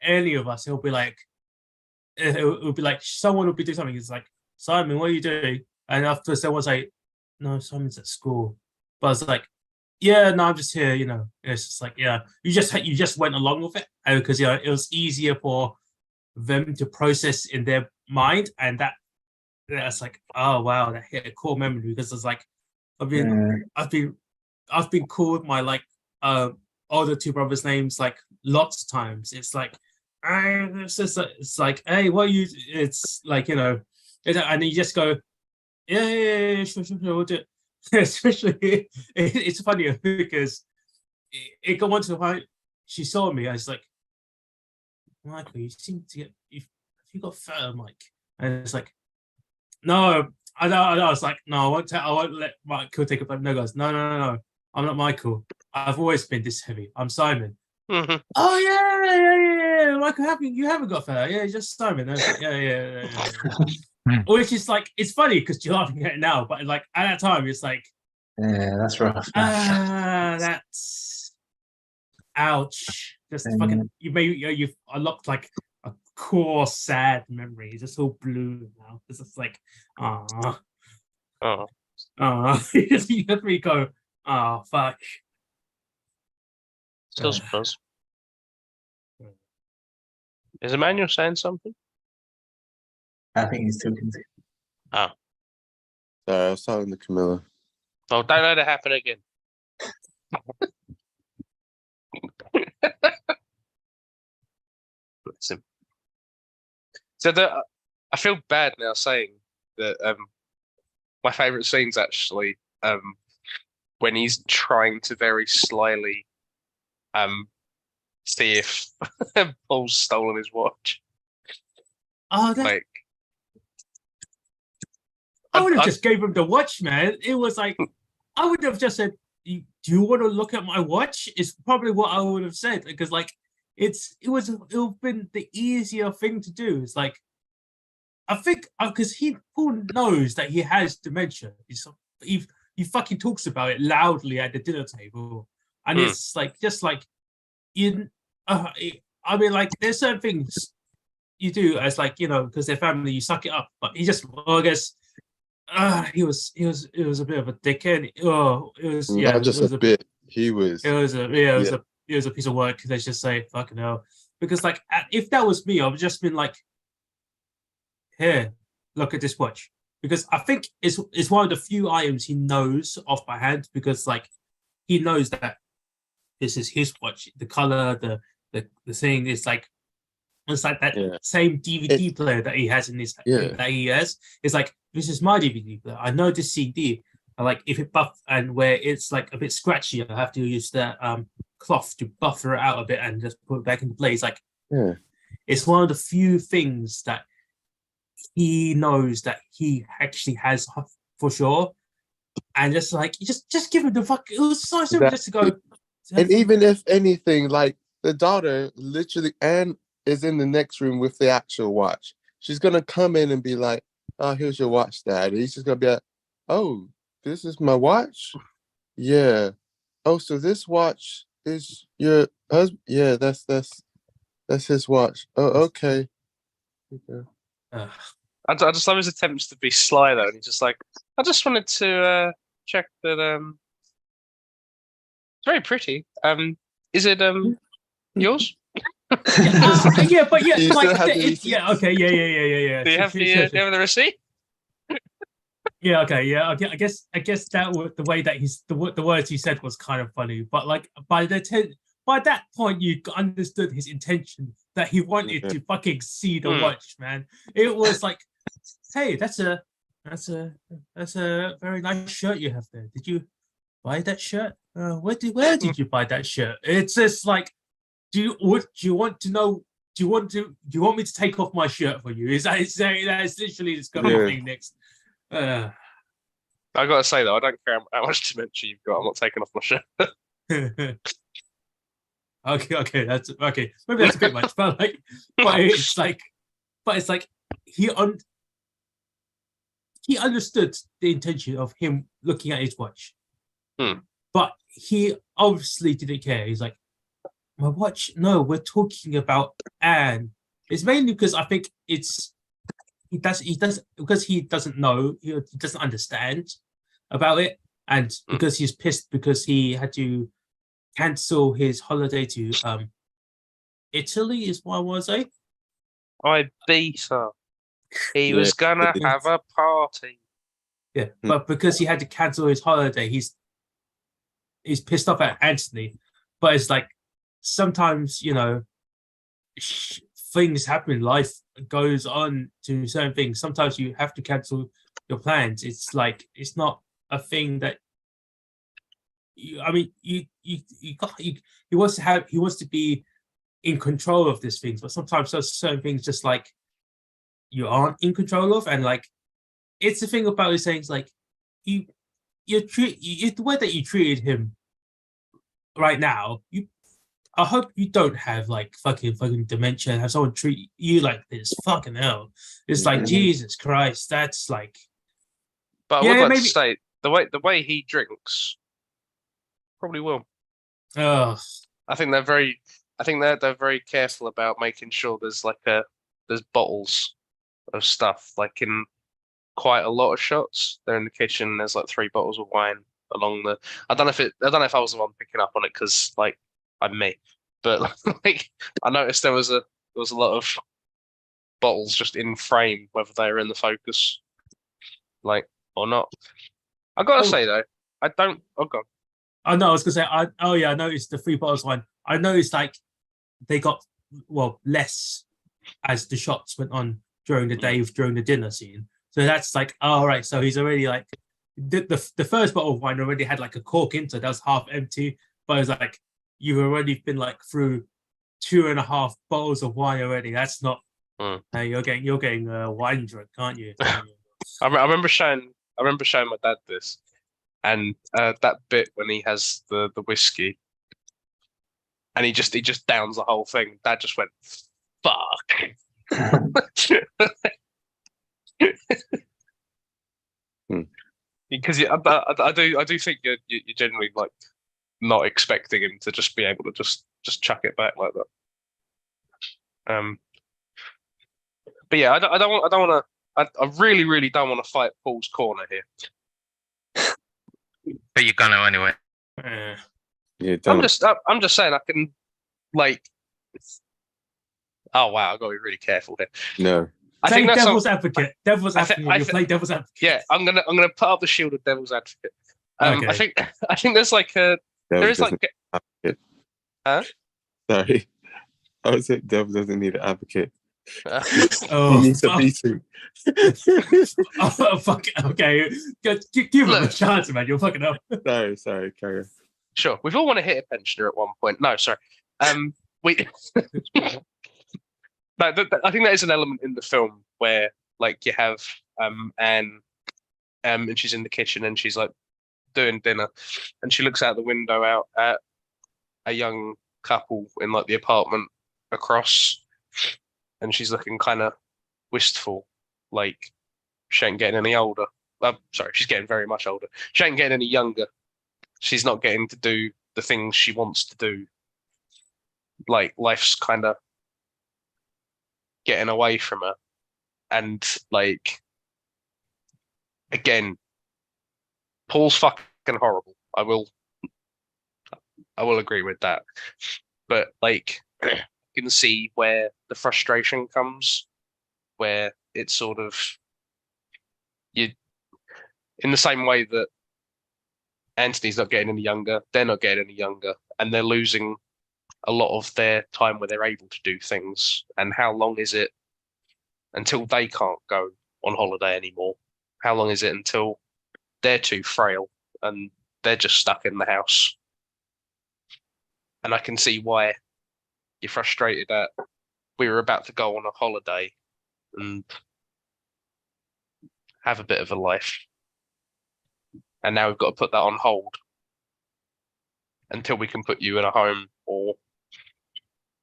any of us. It'll be like, someone will be doing something. It's like, Simon, what are you doing? And after someone's like, no, Simon's at school. But I was like, yeah, no, I'm just here, you know. It's just like, yeah, you just went along with it because it was easier for them to process in their mind, and that's like, oh wow, that hit a core memory because it's like I've been called my like older two brothers' names like lots of times. It's like it's like, hey, what are you? It's like, you know, and you just go, yeah, sure, we'll do it. Especially, it's funny because it got on to the point. She saw me. I was like, Michael, you seem to get you got fat, Mike, and it's like, no, I was like, no, I won't let Michael take it. No, guys, no, I'm not Michael. I've always been this heavy. I'm Simon. Mm-hmm. Oh yeah, Michael, you haven't got fat. Yeah, just Simon. Like, yeah. Which is like, it's funny because you're laughing at it now, but like at that time, it's like, yeah, that's rough. That's ouch. Just fucking, you've unlocked like a core sad memory. It's just all blue now. It's just like, you have to go, fuck. Still suppose. Is Emmanuel saying something? I think he's talking to. Oh. Sorry, I was talking to Camilla. Oh, don't let it happen again. Bless him. So I feel bad now saying that my favourite scene's actually when he's trying to very slyly see if Paul's stolen his watch. Oh, like, I would have just gave him the watch, man. It was like, I would have just said, do you want to look at my watch? Is probably what I would have said, because like it would have been the easier thing to do. It's like, I think because Paul knows that he has dementia. He fucking talks about it loudly at the dinner table, and it's like just like I mean, like there's certain things you do as like, you know, because they're family, you suck it up. But he just, well, I guess. It was a bit of a dickhead. Not just a bit. He was. It was a piece of work. Let's just say, fucking hell. Because like, if that was me, I would just been like, here, look at this watch. Because I think it's one of the few items he knows off by hand. Because like, he knows that this is his watch. The color, the thing is like. It's like that same DVD player that he has in his that he has. It's like, this is my DVD player. I know this CD. Like if it buff and where it's like a bit scratchy, I have to use the cloth to buffer it out a bit and just put it back into place. Like it's one of the few things that he knows that he actually has for sure. And just like just give him the fuck. It was so simple just to go. And even if anything, like the daughter literally is in the next room with the actual watch. She's gonna come in and be like, "Oh, here's your watch, Dad." And he's just gonna be like, "Oh, this is my watch? Yeah. Oh, so this watch is your husband? Yeah, that's his watch. Oh, okay." I just love his attempts to be sly though, and he's just like, "I just wanted to check that it's very pretty. Is it yours?" Yeah, but Do you have the receipt? Yeah, okay, yeah, okay. I guess that the way that the words he said was kind of funny, but like by that point you understood his intention that he wanted to fucking see the watch, man. It was like, hey, that's a that's a very nice shirt you have there. Did you buy that shirt? Where did you buy that shirt? It's just like, do you want to know? Do you want me to take off my shirt for you? Is that's literally just got Yeah. thing next. I gotta say though, I don't care how much dementia you've got. I'm not taking off my shirt. Okay, that's okay. Maybe that's a bit much, but it's like he he understood the intention of him looking at his watch, but he obviously didn't care. He's like, my watch? No, we're talking about Anne. It's mainly because I think he does because he doesn't know, he doesn't understand about it, and because he's pissed because he had to cancel his holiday to Italy, is what I want to say. I beat her. He Yeah, was gonna it is. have a party. Yeah, but because he had to cancel his holiday, he's pissed off at Anthony. But it's like sometimes, you know, things happen. Life goes on to certain things. Sometimes you have to cancel your plans. It's like it's not a thing that. I mean, he wants to be in control of these things, but sometimes there's certain things just like you aren't in control of, and like it's the thing about his saying, like the way that you treated him right now, I hope you don't have like fucking dementia and have someone treat you like this. Fucking hell. It's like Jesus Christ, that's like. But I Yeah, would like maybe- to say the way he drinks probably will. Oh, I think they're very careful about making sure there's bottles of stuff like in quite a lot of shots. They're in the kitchen. There's like 3 bottles of wine along the. I don't know if I was the one picking up on it because like I'm me, but like I noticed there was a lot of bottles just in frame, whether they were in the focus, like or not. I gotta say though, I don't. Oh god. I know. I was gonna say. I noticed the 3 bottles one. I noticed like they got less as the shots went on during the day during the dinner scene. So that's like, all right. So he's already like the first bottle of wine already had like a cork into it that was half empty, but it's like you've already been like through 2.5 bottles of wine already. That's not. You're getting wine drunk, can't you? I remember showing my dad this, and that bit when he has the whiskey, and he just downs the whole thing. Dad just went, "Fuck." Because I do think you're generally like not expecting him to just be able to just chuck it back like that. But yeah, I don't want to. I really don't want to fight Paul's corner here. But you're gonna anyway. Yeah, I'm don't. just saying I can like. Oh wow, I've got to be really careful here. No. I think that's devil's advocate. Devil's advocate. You play devil's advocate. Yeah, I'm gonna put up the shield of devil's advocate. Okay. I think there's like a there is like advocate. Huh? Sorry. I was saying devil doesn't need an advocate. Oh, He needs a beating. oh, fuck. Okay, give him a chance, man. You're fucking up. Sorry, carry on. Sure, we've all want to hit a pensioner at one point. No, sorry. We. No, I think that is an element in the film where, like, you have Anne, and she's in the kitchen and she's like doing dinner, and she looks out the window out at a young couple in like the apartment across, and she's looking kind of wistful, like she ain't getting any older. Sorry, she's getting very much older. She ain't getting any younger. She's not getting to do the things she wants to do. Like life's kind of getting away from her, and like again, Paul's fucking horrible. I will agree with that, but like you can see where the frustration comes, where it's sort of in the same way that Anthony's not getting any younger, they're not getting any younger, and they're losing a lot of their time where they're able to do things. And how long is it until they can't go on holiday anymore? How long is it until they're too frail and they're just stuck in the house? And I can see why you're frustrated that we were about to go on a holiday and have a bit of a life. And now we've got to put that on hold until we can put you in a home or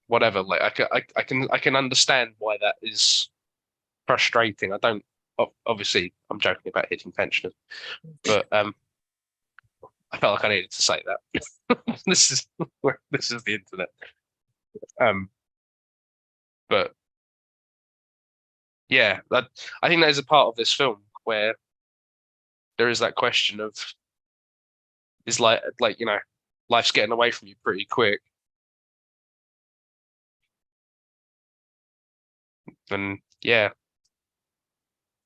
whatever. Like I can understand why that is frustrating. I don't obviously I'm joking about hitting pensioners, but I felt like I needed to say that. this is the internet. But yeah, I think that is a part of this film where there is that question of, is like you know, life's getting away from you pretty quick. And yeah,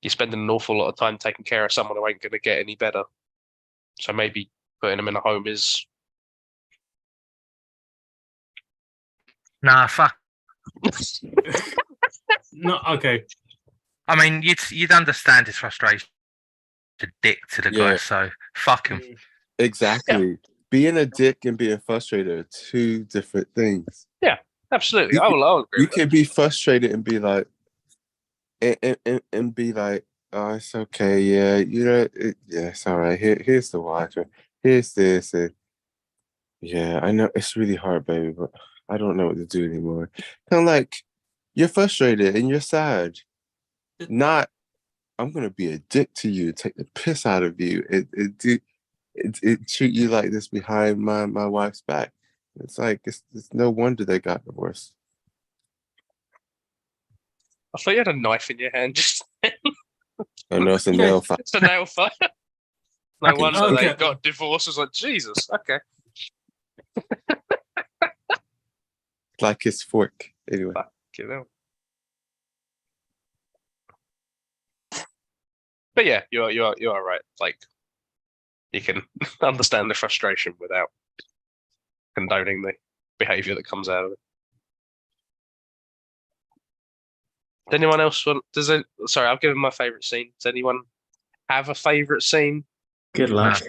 you're spending an awful lot of time taking care of someone who ain't going to get any better. So maybe putting them in a home is... Nah, fuck. No, okay. I mean, you'd understand his frustration. A dick to the guy, Yeah. so fuck him. Exactly. Being a dick and being frustrated are two different things. Absolutely. You I'll agree You with that. can be frustrated and be like, and be like, oh, it's okay, yeah, you know, yeah, it's all right. Here's the watch, or here's this, and yeah, I know it's really hard, baby, but I don't know what to do anymore. Kind of like you're frustrated and you're sad. Not, I'm gonna be a dick to you, take the piss out of you, it treat you like this behind my wife's back. It's like it's no wonder they got divorced. I thought you had a knife in your hand. Just I know it's a Yeah. nail file. it's a nail file. No Okay. wonder they Okay. got divorced. I was like, Jesus. Okay. Like his fork. Anyway. You know. But yeah, you are right. Like, you can understand the frustration without condoning the behaviour that comes out of it. Does anyone else want? Sorry, I've given my favourite scene. Does anyone have a favourite scene? Good luck.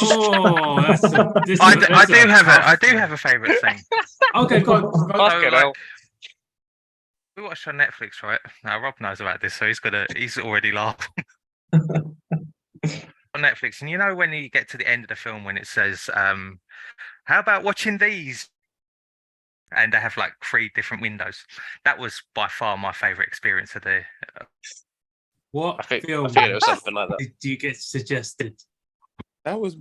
Oh, I do have a favourite scene. Okay, go on. Fucking hell. We watched on Netflix, right? Now Rob knows about this, so he's already laughing. On Netflix, and you know when you get to the end of the film when it says, how about watching these? And they have like 3 different windows. That was by far my favourite experience of the What I film figured it was something like that. did you get suggested? That was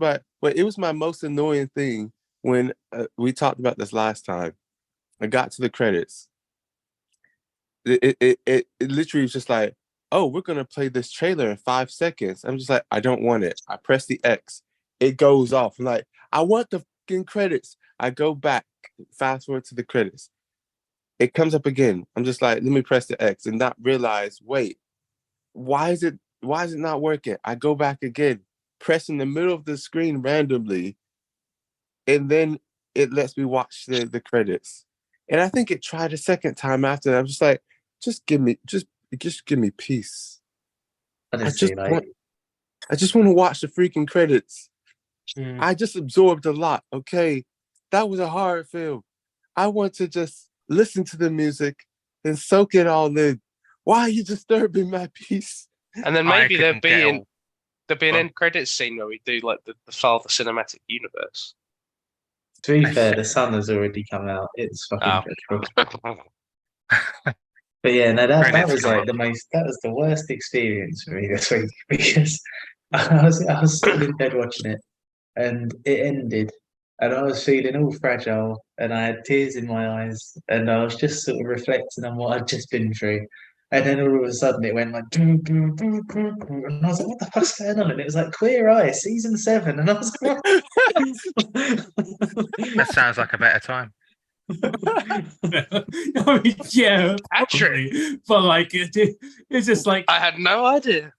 it was my most annoying thing when we talked about this last time. I got to the credits. It literally was just like, oh, we're gonna play this trailer in 5 seconds. I'm just like, I don't want it. I press the X. It goes off. I'm like, I want the fucking credits. I go back, fast forward to the credits. It comes up again. I'm just like, let me press the X and not realize, wait, why is it not working? I go back again, press in the middle of the screen randomly, and then it lets me watch the credits. And I think it tried a second time after that. I'm just like, just give me peace. Honestly, I just want to watch the freaking credits. Mm. I just absorbed a lot. Okay, that was a hard film. I want to just listen to the music and soak it all in. Why are you disturbing my peace? And then I maybe there'll couldn't be get an Well- end credits scene where we do like the Father cinematic universe. to be fair, the sun has already come out. It's fucking Oh. dreadful. But yeah, no, that Credits was come like up. that was the worst experience for me this week because I was sitting in bed watching it and it ended and I was feeling all fragile and I had tears in my eyes and I was just sort of reflecting on what I'd just been through. And then all of a sudden it went like doo, doo, doo, doo, doo, and I was like, what the fuck's going on? And it was like Queer Eye, season 7. And I was like, That sounds like a better time. I mean, yeah, Patrick. probably, but like it's just like I had no idea.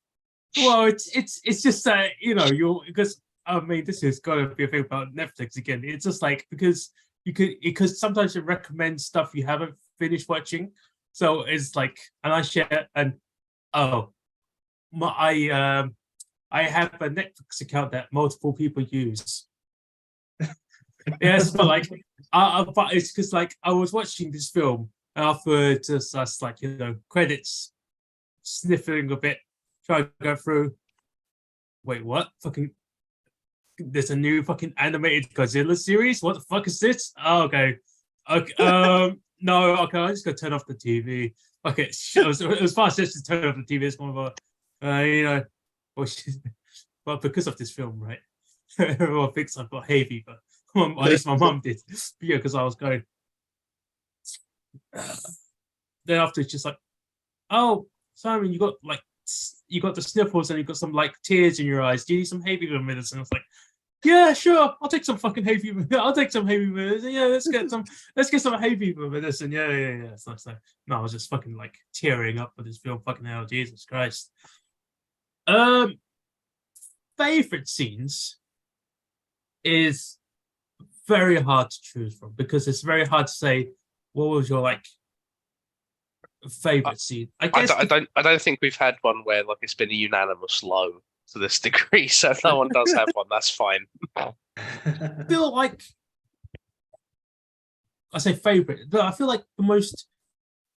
Well, it's just that you're because I mean this is gonna be a thing about Netflix again. It's just like because because sometimes it recommends stuff you haven't finished watching, so it's like and I share and oh my I have a Netflix account that multiple people use. Yes, but like but it's because like I was watching this film and after just us like credits sniffing a bit, trying to go through. Wait, what? Fucking there's a new fucking animated Godzilla series. What the fuck is this? Oh, okay. Okay. No. Okay. I'm just gonna turn off the TV. Okay. It was fast just to turn off the TV. It's more of a, well, because of this film, right? Everyone thinks I've got hay fever. At least my mum did. Yeah, because I was going. Then after it's just like, oh, Simon, you got the sniffles and you got some like tears in your eyes. Do you need some hay fever medicine? I was like, yeah, sure. I'll take some fucking hay fever. I'll take some hay fever medicine. Yeah, let's get some hay fever medicine. Yeah. It's nice. No, I was just fucking like tearing up with this film. Fucking hell, Jesus Christ. Favorite scenes is very hard to choose from because it's very hard to say what was your like favorite scene. I guess I don't think we've had one where like it's been a unanimous low to this degree. So if no one does have one, that's fine. I feel like I say favorite, but I feel like the most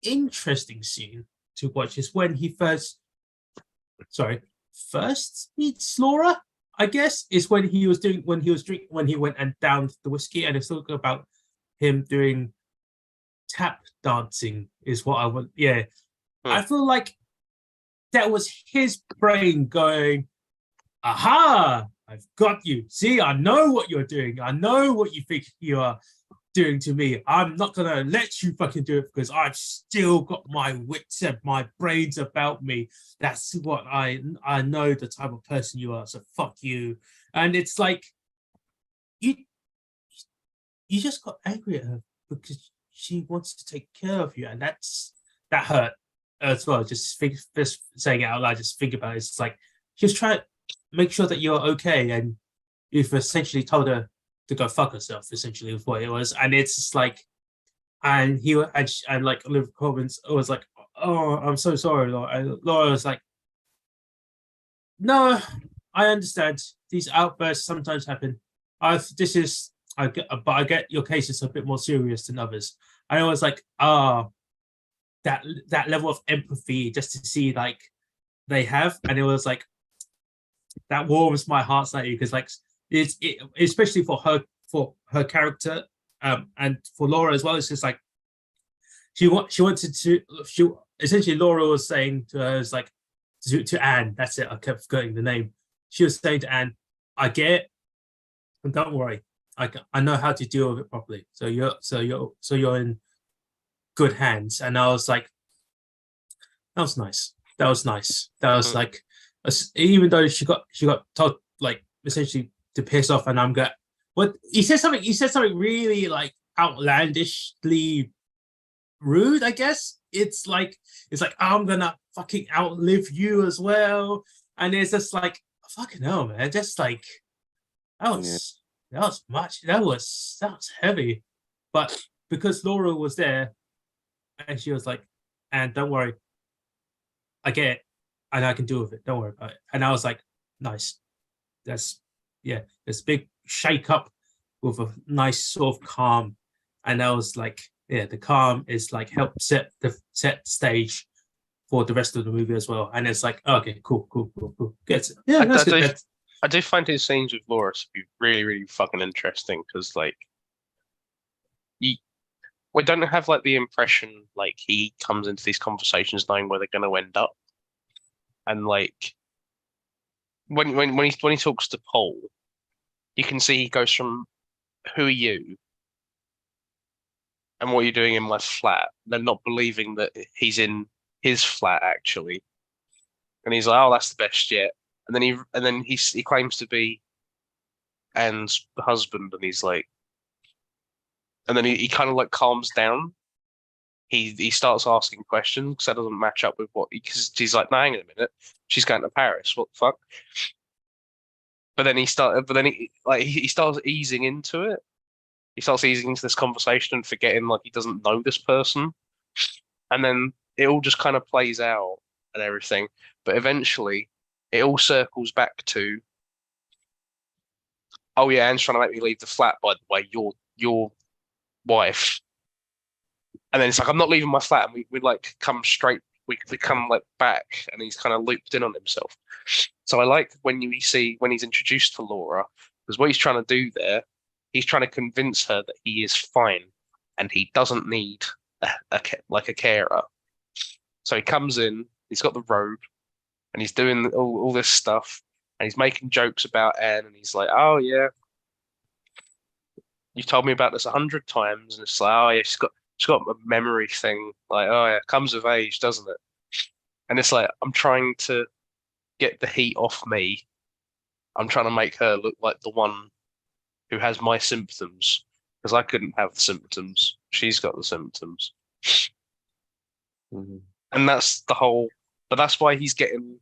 interesting scene to watch is when he first meets Laura. I guess is when he went and downed the whiskey, and it's talking about him doing tap dancing is what I want. Yeah, I feel like that was his brain going, aha, I've got you. See, I know what you're doing. I know what you think you are doing to me. I'm not gonna let you fucking do it because I've still got my wits and my brains about me. That's what I know the type of person you are. So fuck you. And it's like you just got angry at her because she wants to take care of you, and that hurt as well. Just saying it out loud. Just think about it. It's like just try to make sure that you're okay, and you've essentially told her to go fuck herself. Essentially, was what it was, and it's just like, and like Olivia Colman's was like, "Oh, I'm so sorry, Laura." And Laura was like, "No, I understand. These outbursts sometimes happen. I get your case is a bit more serious than others." And I was like, that level of empathy just to see like they have, and it was like that warms my heart slightly because like especially for her character and for Laura as well. It's just like she essentially Laura was saying to her is like to Anne. That's it. I kept forgetting the name. She was saying to Anne, "I get it, and don't worry. I know how to deal with it properly. So you're in good hands." And I was like, that was nice. That was like, even though she got told like essentially to piss off, and I'm good. What he said something really like outlandishly rude. I guess it's like I'm gonna fucking outlive you as well, and it's just like fucking hell, man. Just like that was much. That was heavy, but because Laura was there, and she was like, "And don't worry, I get it, and I can deal with it. Don't worry about it." And I was like, "Nice." This big shake up with a nice sort of calm, and I was like, yeah, the calm is like help set the stage for the rest of the movie as well. And it's like, okay, cool. Gets it. Yeah, that's good. I do find his scenes with Laura to be really, really fucking interesting because like we don't have like the impression like he comes into these conversations knowing where they're going to end up, and like when he talks to Paul, you can see he goes from "Who are you?" and "What are you doing in my flat?" Then not believing that he's in his flat actually, and he's like, "Oh, that's the best yet." And then he claims to be Anne's husband, and he's like, and then he kind of like calms down. he starts asking questions because that doesn't match up with what because he's like, no, hang on a minute, she's going to Paris. What the fuck? But then he starts easing into it. He starts easing into this conversation and forgetting like he doesn't know this person, and then it all just kind of plays out and everything. But eventually, it all circles back to, oh yeah, Anne's trying to make me leave the flat. By the way, your wife. And then it's like, I'm not leaving my flat, and we like come straight. We come like back, and he's kind of looped in on himself. So I like when he's introduced to Laura, because what he's trying to do there, he's trying to convince her that he is fine and he doesn't need a carer. So he comes in, he's got the robe, and he's doing all this stuff, and he's making jokes about Anne, and he's like, oh yeah, you told me about this 100 times, and it's like, oh yeah, she's got a memory thing, like, oh yeah, comes of age, doesn't it? And it's like, I'm trying to get the heat off me. I'm trying to make her look like the one who has my symptoms, because I couldn't have the symptoms. She's got the symptoms. And that's the whole, but that's why he's getting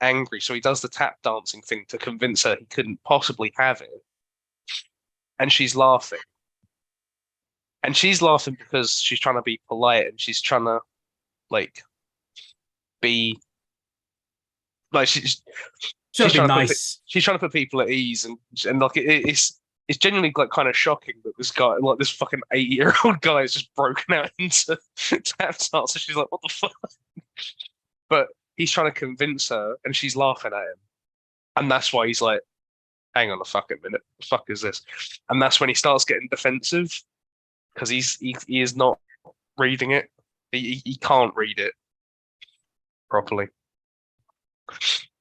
angry. So he does the tap dancing thing to convince her he couldn't possibly have it. And she's laughing. And she's laughing because she's trying to be polite, and she's trying to like be like she's Should be trying nice. she's trying to put people at ease, and like it's genuinely like kind of shocking that this guy, like this fucking 80-year-old guy, is just broken out into tap dance. So she's like, what the fuck? But he's trying to convince her, and she's laughing at him, and that's why he's like, hang on a fucking minute, what the fuck is this? And that's when he starts getting defensive, because he is not reading it. He can't read it properly.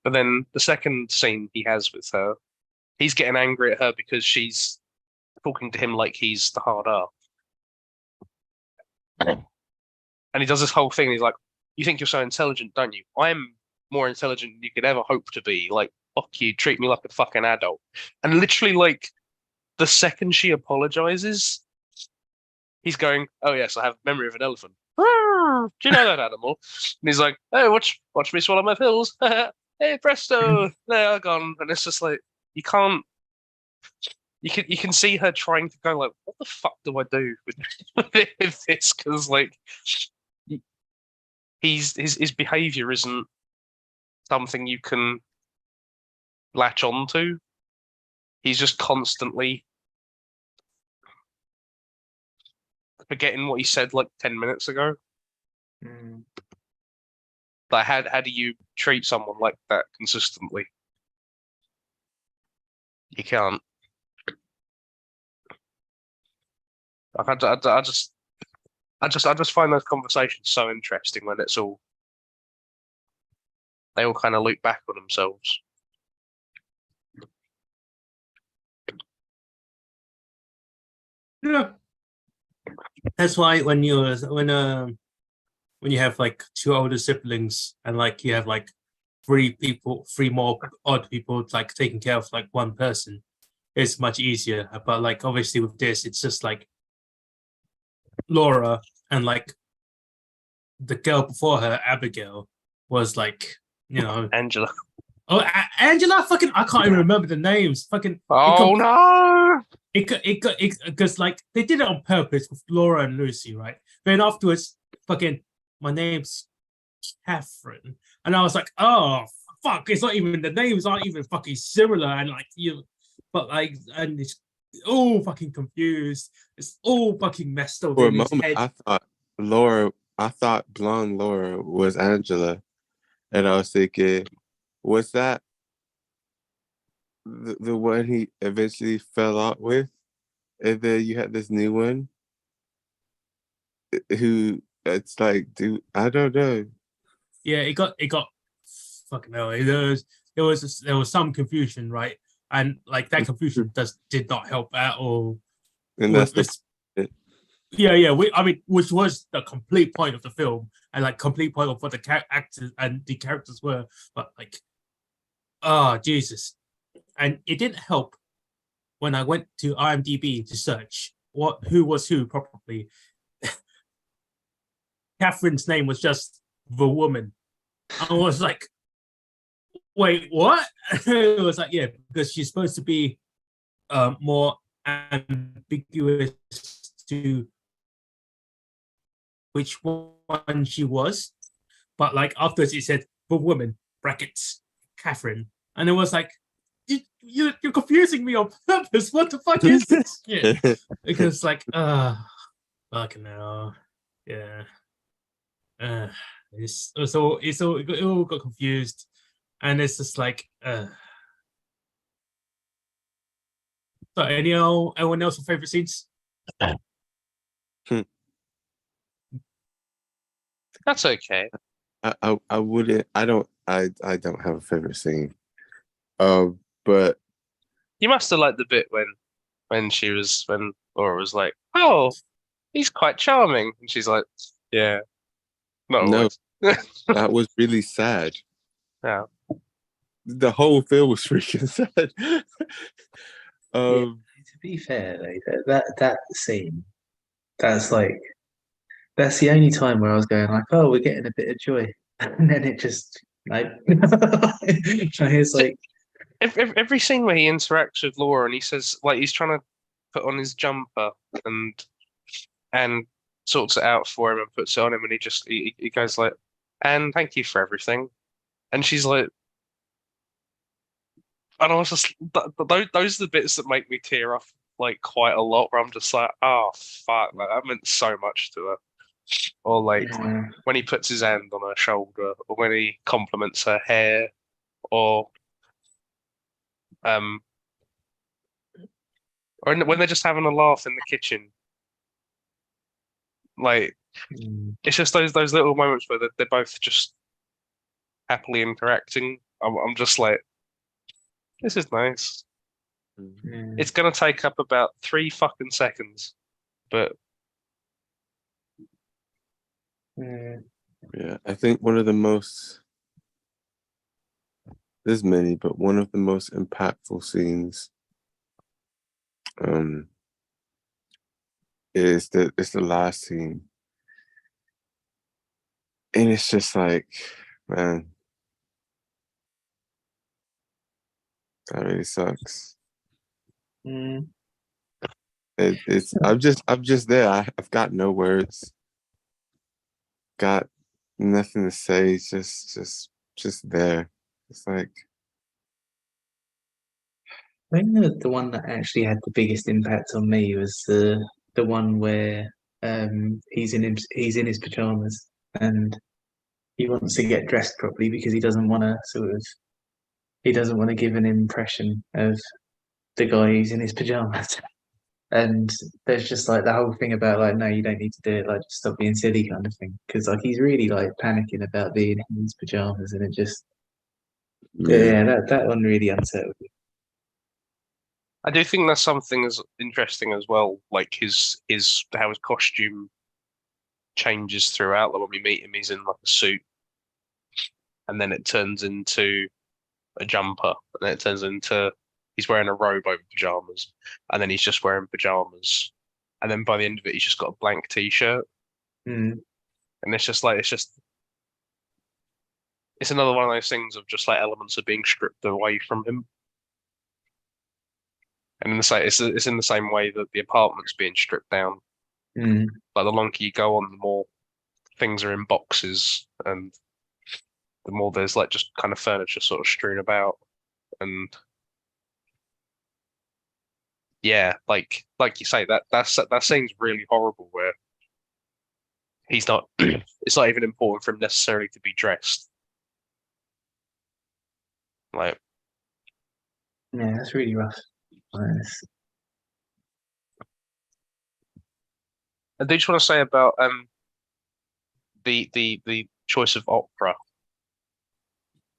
But then the second scene he has with her, he's getting angry at her because she's talking to him like he's the hard R. And he does this whole thing. He's like, you think you're so intelligent, don't you? I'm more intelligent than you could ever hope to be. Like, fuck you, treat me like a fucking adult. And literally, like, the second she apologizes, he's going, oh yes, I have memory of an elephant. Do you know that animal? And he's like, hey, watch me swallow my pills. Hey, presto, they are gone. And it's just like, you can't. You can see her trying to go like, what the fuck do I do with this? Because like, his behavior isn't something you can latch onto. He's just constantly forgetting what he said like 10 minutes ago. Like, how do you treat someone like that consistently? You can't. Like, I just find those conversations so interesting when it's all, they all kind of loop back on themselves. Yeah. That's why when you have like two older siblings, and like you have like three more odd people like taking care of like one person, it's much easier. But like obviously with this, it's just like Laura and like the girl before her, Abigail, was like, you know, Angela. Oh, Angela, fucking, I can't even remember the names. Fucking, Oh no! Because like they did it on purpose with Laura and Lucy, right? Then afterwards, fucking, my name's Catherine, and I was like, oh fuck, it's not even, the names aren't even fucking similar, and like but like, and it's all fucking confused. It's all fucking messed up. For a in his moment, head. I thought blonde Laura was Angela, and I was thinking, was that the one he eventually fell out with? And then you had this new one who, it's like, dude, I don't know. Yeah, it got fucking hell. There was some confusion, right? And like that confusion did not help at all. And that's Yeah. Which was the complete point of the film, and like complete point of what the actors and the characters were. But like, oh Jesus, and it didn't help when I went to IMDb to search who was who properly. Catherine's name was just the woman. I was like, wait, what? It was like, yeah, because she's supposed to be more ambiguous to which one she was. But like afterwards it said the woman, brackets, Catherine. And it was like, you're confusing me on purpose. What the fuck is this shit? Because like, fucking hell. Yeah. It all got confused. And it's just like, so anyone else with favorite scenes? That's okay. I wouldn't. I don't have a favorite scene. But You must have liked the bit when Laura was like, "Oh, he's quite charming," and she's like, "Yeah, not no, always." that was really sad. Yeah. The whole film was freaking sad. To be fair, though, that scene, that's the only time where I was going like, oh, we're getting a bit of joy, and then it just like, it's like Every scene where he interacts with Laura and he says like he's trying to put on his jumper and sorts it out for him and puts it on him and he goes like, and thank you for everything, and she's like, and I was just those are the bits that make me tear off like quite a lot, where I'm just like, oh fuck, like that meant so much to her. Or like when he puts his hand on her shoulder, or when he compliments her hair, or when they're just having a laugh in the kitchen. Like it's just those little moments where they're both just happily interacting. I'm just like, this is nice. It's gonna take up about 3 fucking seconds, but yeah, I think one of the most, there's many, but one of the most impactful scenes is the last scene. And it's just like, man, that really sucks. It's I'm just there. I've got no words. Got nothing to say. It's just there. It's like, I think the one that actually had the biggest impact on me was the one where he's in his pajamas and he wants to get dressed properly because he doesn't want to give an impression of the guy who's in his pajamas. And there's just like the whole thing about like, no, you don't need to do it, like just stop being silly kind of thing. Because like he's really like panicking about being in his pajamas, and it just that one really unsettled me. I do think there's something as interesting as well, like his how his costume changes throughout. Like when we meet him, he's in like a suit, and then it turns into a jumper, and then it turns into he's wearing a robe over pajamas, and then he's just wearing pajamas, and then by the end of it, he's just got a blank t-shirt, and it's another one of those things of just like elements of being stripped away from him. And in it's in the same way that the apartment's being stripped down. Like the longer you go on, the more things are in boxes, and the more there's like just kind of furniture sort of strewn about. And yeah, like you say, that scene's really horrible where he's not. It's not even important for him necessarily to be dressed. Like, yeah, that's really rough. I do just want to say about the choice of opera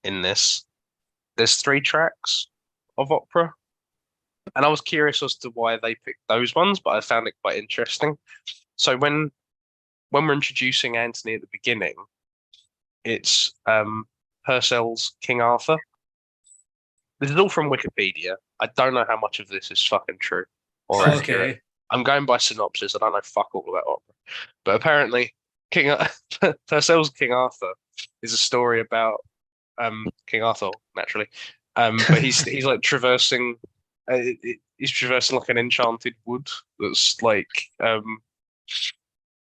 in this. There's 3 tracks of opera, and I was curious as to why they picked those ones, but I found it quite interesting. So when we're introducing Antony at the beginning, it's Purcell's King Arthur. This is all from Wikipedia. I don't know how much of this is fucking true or accurate. Okay. I'm going by synopsis. I don't know fuck all about opera, but apparently Purcell's King Arthur is a story about King Arthur, naturally. But he's like traversing. He's traversing like an enchanted wood that's like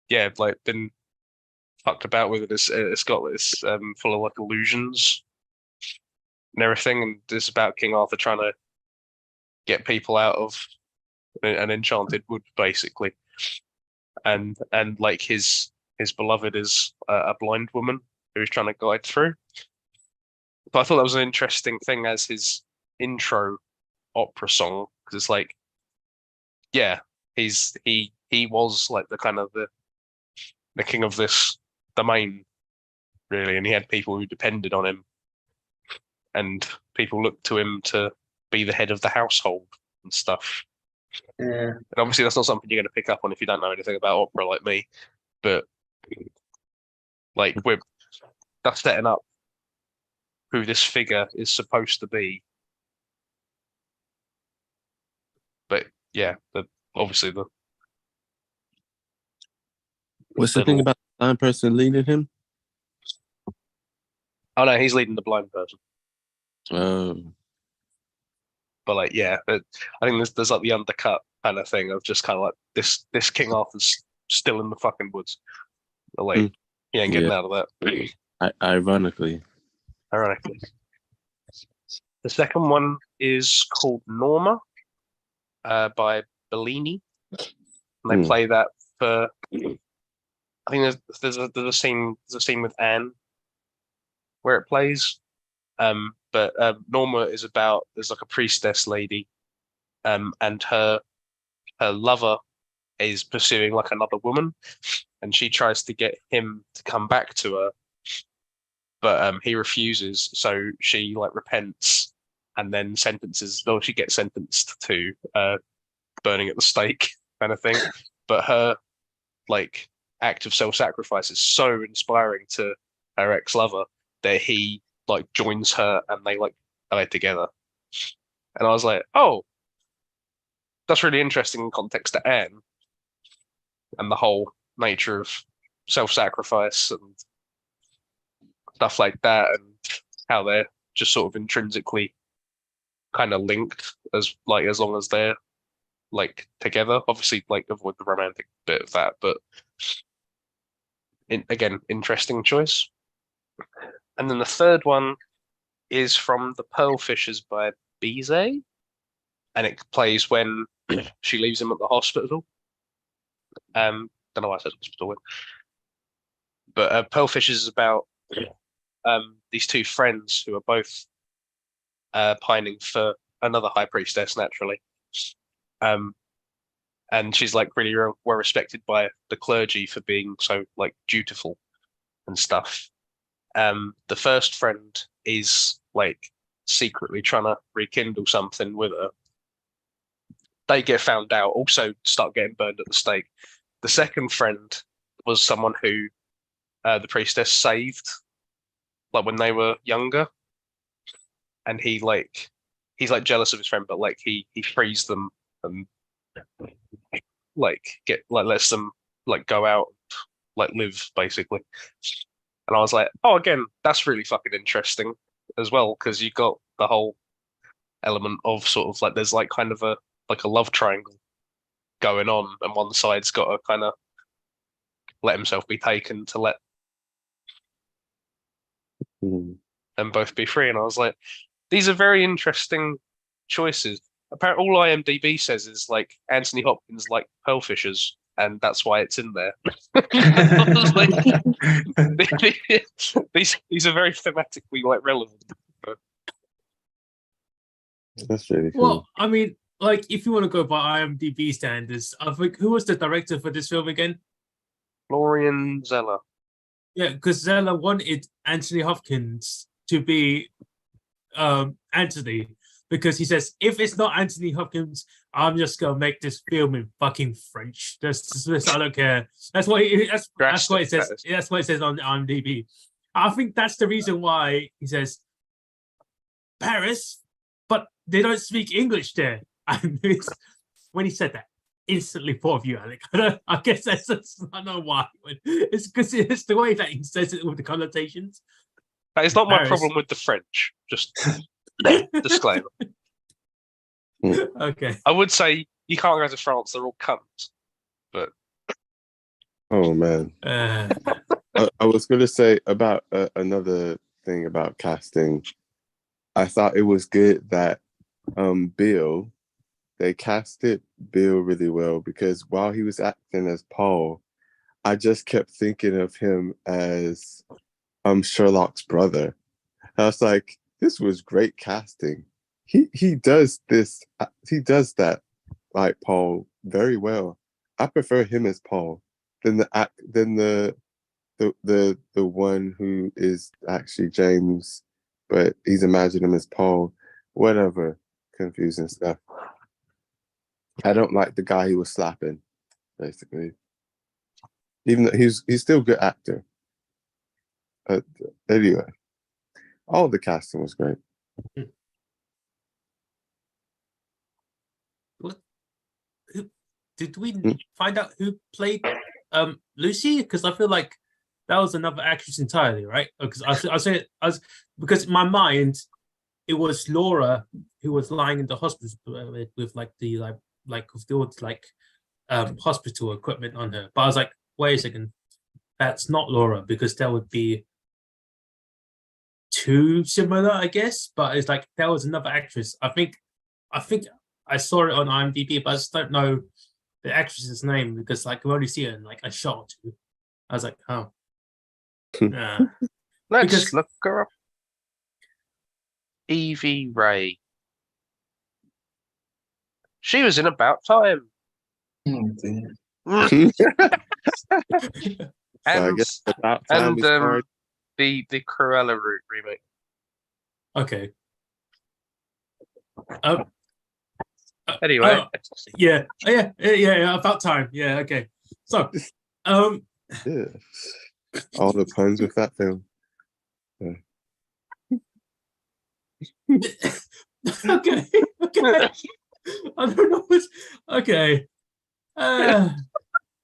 yeah, like been fucked about with it. It's got this full of like illusions and everything, and it's about King Arthur trying to get people out of an enchanted wood, basically. And like his beloved is a blind woman who he's trying to guide through. But I thought that was an interesting thing as his intro opera song, because it's like, yeah, he was like the kind of the king of this domain, really, and he had people who depended on him, and people looked to him to be the head of the household and stuff. Yeah. And obviously, that's not something you're going to pick up on if you don't know anything about opera like me. But like that's setting up who this figure is supposed to be. But yeah, obviously the What's the thing little- about the blind person leading him? oh no, he's leading the blind person. But like, yeah, I think there's like the undercut kind of thing of just kind of like this King Arthur's still in the fucking woods. But, like, he ain't getting out of that. Ironically. Ironically. The second one is called Norma, by Bellini. And they play that for. I think there's a scene with Anne where it plays. But Norma is about there's like a priestess lady, and her lover is pursuing like another woman, and she tries to get him to come back to her, but he refuses. So she like repents, and then she gets sentenced to burning at the stake kind of thing. But her like act of self-sacrifice is so inspiring to her ex-lover that he like joins her and they like are together. And I was like, oh, that's really interesting in context to Anne and the whole nature of self-sacrifice and stuff like that, and how they're just sort of intrinsically kind of linked as long as they're like together. Obviously, like avoid the romantic bit of that, but again, interesting choice. And then the third one is from The Pearl Fishers by Bizet, and it plays when she leaves him at the hospital. Don't know why I said hospital, but Pearl Fishers is about these two friends who are both pining for another high priestess, naturally. And she's like really well respected by the clergy for being so like dutiful and stuff. The first friend is like secretly trying to rekindle something with her. They get found out, also start getting burned at the stake. The second friend was someone who the priestess saved, like when they were younger, and he's like jealous of his friend, but like he frees them and like lets them like go out, like live basically. And I was like, oh, again, that's really fucking interesting as well, because you got the whole element of sort of like there's like kind of a love triangle going on, and one side's got to kind of let himself be taken to let them both be free. And I was like, these are very interesting choices. Apparently, all IMDb says is like Anthony Hopkins like Pearl Fishers, and that's why it's in there. I was like, these are very thematically like relevant. That's really cool. Well, I mean, like if you want to go by IMDb standards, I think who was the director for this film again? Florian Zeller. Yeah, because Zeller wanted Anthony Hopkins to be Anthony, because he says if it's not Anthony Hopkins, I'm just gonna make this film in fucking French. Just I don't care. That's what that's what it says. That's what it says on IMDb. I think that's the reason why he says Paris, but they don't speak English there. And when he said that, instantly thought of you, Alec. I guess that's just, I don't know why. But it's because it's the way that he says it with the connotations. That is not my Paris. problem with the French. Just disclaimer. Okay. I would say you can't go to France; they're all cunts. But Oh man, I was gonna say about another thing about casting. I thought it was good that Bill, they casted Bill really well, because while he was acting as Paul, I just kept thinking of him as Sherlock's brother. I was like, this was great casting. He does that like Paul very well. I prefer him as Paul than the one who is actually James, but he's imagining him as Paul. Whatever, confusing stuff. I don't like the guy he was slapping, basically. Even though he's still a good actor. Anyway, all the casting was great. Did we find out who played Lucy? Because I feel like that was another actress entirely, right? Because because in my mind it was Laura who was lying in the hospital with like with the old hospital equipment on her. But I was like, wait a second, that's not Laura, because that would be too similar, I guess. But it's like that was another actress. I think I saw it on IMDb, but I just don't know the actress's name, because like we only see her in like a shot or two. I was like, oh, yeah. let's Because- look her up. Evie Ray. She was in About Time. Oh, dear. So I And guess about time we started. the Cruella remake. Okay. Anyway, Yeah, about time. Yeah, okay. So, Yeah. All the puns with that film. okay. I don't know what's okay. that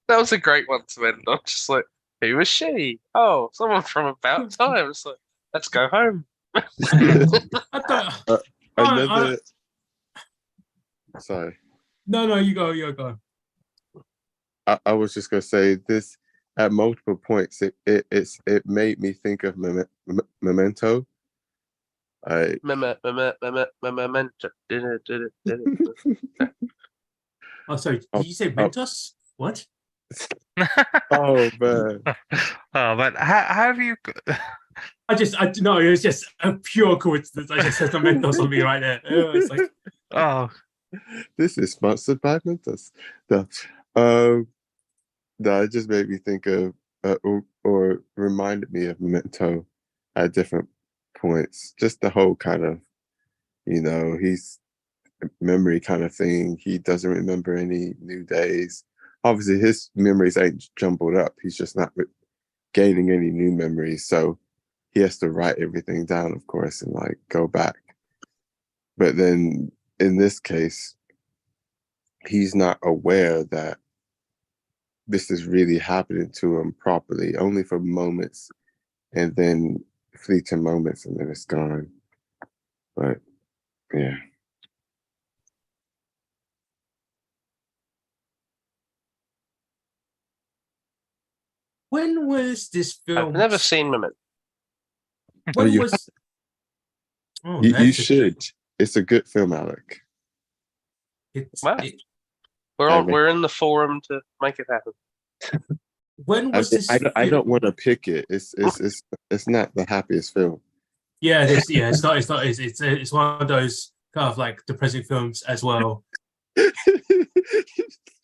was a great one to end on. Just like, who was she? Oh, someone from About Time. It's like, let's go home. I don't. Another. Sorry. No, you go. I was just gonna say this at multiple points. It made me think of Memento. Memento. Oh, sorry. Did you say Mentos? What? Oh man. Oh, but how have you? I no, it was just a pure coincidence. I just said the Mentos on me right there. It's like, Oh, This is sponsored by Mentos. No, no, it just made me think of or reminded me of Memento at different points. Just the whole kind of, he's memory kind of thing. He doesn't remember any new days. Obviously, his memories ain't jumbled up. He's just not gaining any new memories. So he has to write everything down, of course, and like go back. But then in this case, he's not aware that this is really happening to him properly, only for moments, and then fleeting moments, and then it's gone. But yeah. when was this film? I've never seen Memento. When you was? Oh, You that's should. It's a good film, Alec. Wow. it- We're in the forum to make it happen. when was this? I film- don't want to pick it. It's not the happiest film. Yeah, it's not. It's one of those kind of like depressing films as well.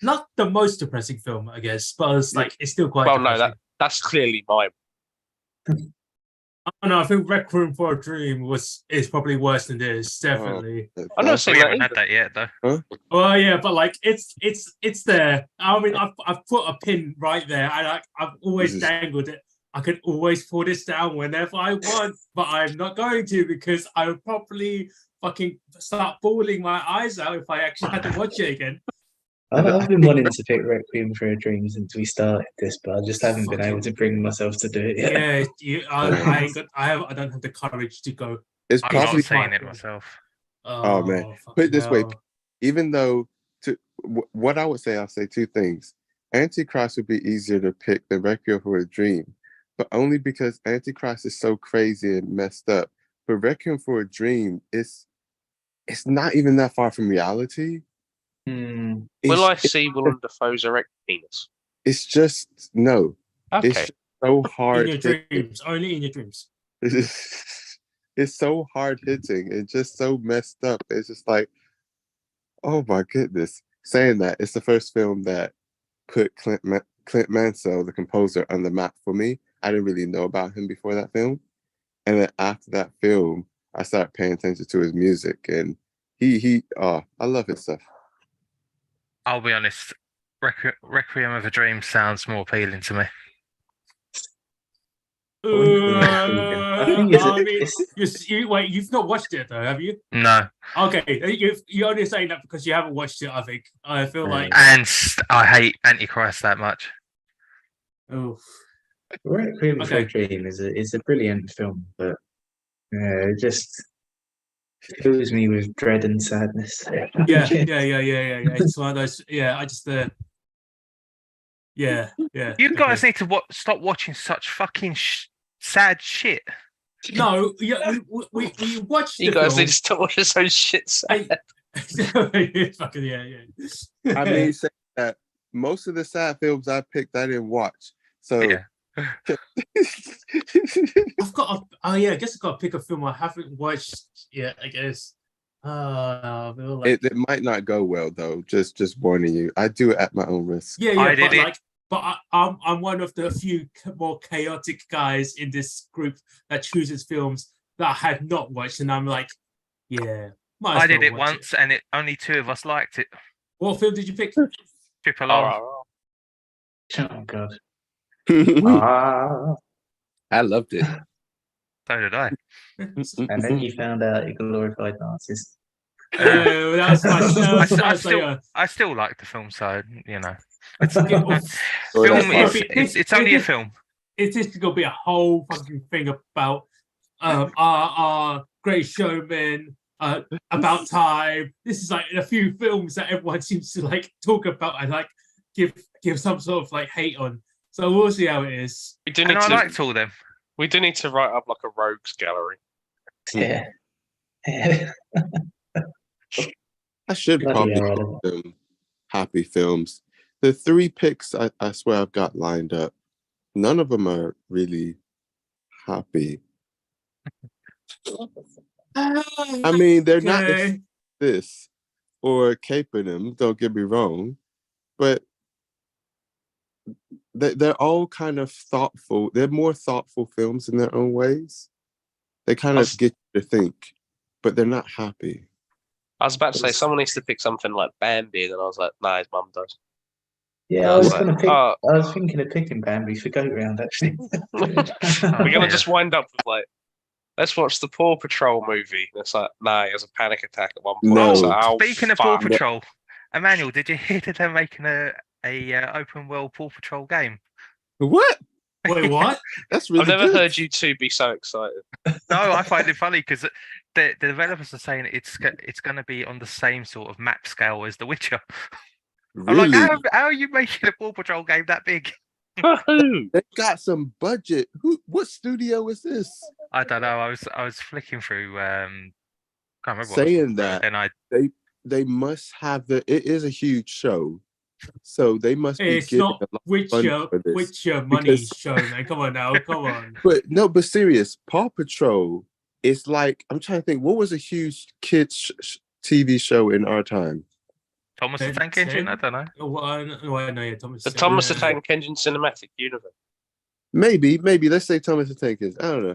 Not the most depressing film, I guess, but it's still quite. Well, no, depressing. that's clearly mine. Oh no, I think Requiem for a Dream is probably worse than this, definitely. I'm not saying we that haven't had either. that yet, though. Well, yeah, but like it's there. I mean, I've put a pin right there, and I've always This is- dangled it. I could always pull this down whenever I want, but I'm not going to, because I would probably fucking start bawling my eyes out if I actually had to watch it again. I've been wanting to pick Requiem for a Dream since we started this, but I just haven't been able to bring myself to do it yet. I ain't got, I don't have the courage to go. It's I've probably not seen it myself. Oh, man. Put it this way, even though what I would say, I'll say two things. Antichrist would be easier to pick than Requiem for a Dream, but only because Antichrist is so crazy and messed up. But Requiem for a Dream it's not even that far from reality. Will I see Willem Dafoe's erect penis? It's just no. Okay. It's so hard. In your dreams, only in your dreams. It's so hard hitting and just so messed up. It's just like, oh my goodness. Saying that, it's the first film that put Clint Mansell, the composer, on the map for me. I didn't really know about him before that film. And then after that film, I started paying attention to his music, and I love his stuff. I'll be honest, Requiem of a Dream sounds more appealing to me. Wait, you've not watched it though, have you? No. Okay, you're only saying that because you haven't watched it. I think I feel like, and I hate Antichrist that much. Oh, Requiem for a Dream is a brilliant film, but it just fills me with dread and sadness. Yeah. It's one of those. Yeah, I just yeah. You guys need to stop watching such fucking sad shit. No, we watched. You guys need to stop watching so shit sad. Fucking yeah. I mean, say that most of the sad films I picked, I didn't watch. So yeah. I guess I've got to pick a film I haven't watched yet. I guess. It might not go well though. Just warning you. I do it at my own risk. Yeah. I did it. But I'm one of the few more chaotic guys in this group that chooses films that I had not watched, and I'm like, yeah. I did it once, and only two of us liked it. What film did you pick? Triple R. Oh God. I loved it. So did I. And then you found out you glorified Nazis. I still like the film, so you know. It's only a film. It's just gonna be a whole fucking thing about our Great Showman, About Time. This is like a few films that everyone seems to like talk about and like give some sort of like hate on. So we'll see how it is. I liked all them. We do need to write up like a rogues gallery. Yeah. I should probably call them happy films. The three picks I swear I've got lined up, none of them are really happy. I mean, they're not this or caping them, don't get me wrong, but they're all kind of thoughtful. They're more thoughtful films in their own ways. They kind of get you to think, but they're not happy. I was about to say someone needs to pick something like Bambi, and I was like, nah, his mum does. Yeah, I was thinking of picking Bambi for Goat Round actually. We're gonna just wind up with like, let's watch the Paw Patrol movie. And it's like, nah, he has a panic attack at one point. No. Like, Speaking of Paw Patrol, Emmanuel, did you hear that they're making a open world Paw Patrol game? What? Wait, what? That's really I've never good. heard you two be so excited. No, I find it funny because the developers are saying it's going to be on the same sort of map scale as The Witcher. Really? I'm like, how are you making a Paw Patrol game that big? They got some budget. What studio is this? I don't know. I was flicking through. Can't remember. Saying that, and they must have it is a huge show, so they must be It's getting not a lot of money for this. Witcher money show, man. Come on now, come on. But serious, Paw Patrol is like, I'm trying to think, what was a huge kids TV show in our time? Thomas the Tank Engine? I don't know. The Thomas the Tank Engine cinematic universe. Maybe. Let's say Thomas the Tank Engine. I don't know.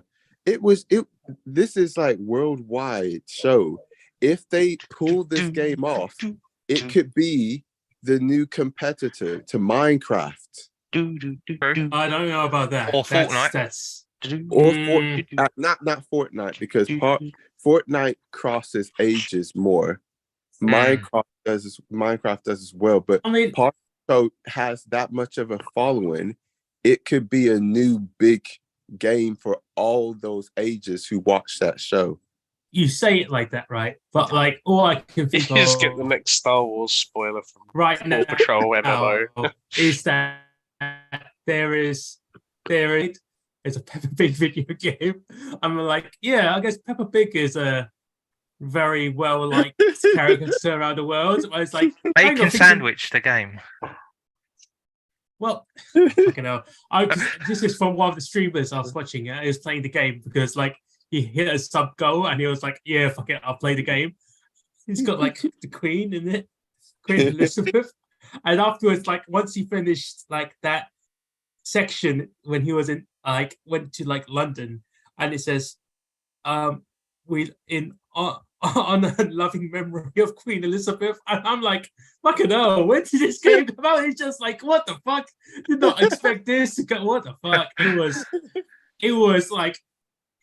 This is like worldwide show. If they pull this game off, it could be the new competitor to Minecraft. I don't know about that. Or Fortnite. Not Fortnite, because Fortnite crosses ages more. Minecraft does as well, but I mean, Paw Patrol has that much of a following. It could be a new big game for all those ages who watch that show. you say it like that, right? But like, all I can You think just get the of next Star Wars spoiler from right Paw now Patrol MMO. is that there's a Peppa Pig video game. I'm like, yeah, I guess Peppa Pig is a very well liked character around the world. I was like, Bacon Sandwich, the game. well, fucking hell. This is from one of the streamers I was watching. He was playing the game because like he hit a sub goal and he was like, yeah, fuck it, I'll play the game. He's got like the Queen in it, Queen Elizabeth. And afterwards, like once he finished like that section when he was in like went to like London, and it says, we in on a loving memory of Queen Elizabeth. And I'm like, fucking hell, when did this game come out? He's just like, what the fuck? Did not expect this to go. What the fuck? It was like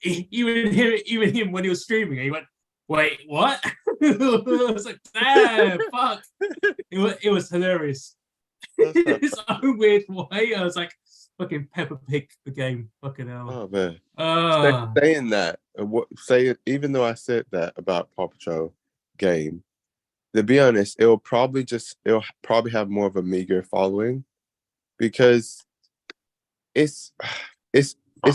even him when he was streaming, he went, wait, what? I was like, damn, fuck. It was hilarious. In his own weird way. I was like, fucking Peppa Pig the game. Fucking hell. Oh man. Saying that, even though I said that about Paw Patrol game, to be honest, it'll probably have more of a meager following, because it's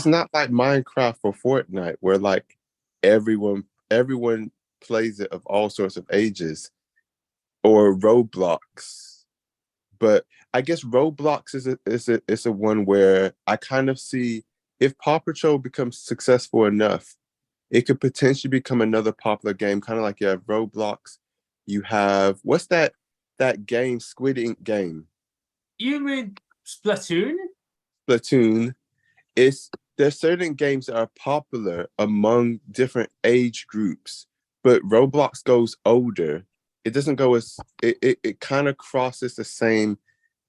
not like Minecraft or Fortnite where like everyone plays it of all sorts of ages, or Roblox. But I guess Roblox is a one where I kind of see, if Paw Patrol becomes successful enough, it could potentially become another popular game, kind of like you have Roblox. You have, what's that game, Squid Ink game? You mean Splatoon? Splatoon. There's certain games that are popular among different age groups, but Roblox goes older. It doesn't go as, it kind of crosses the same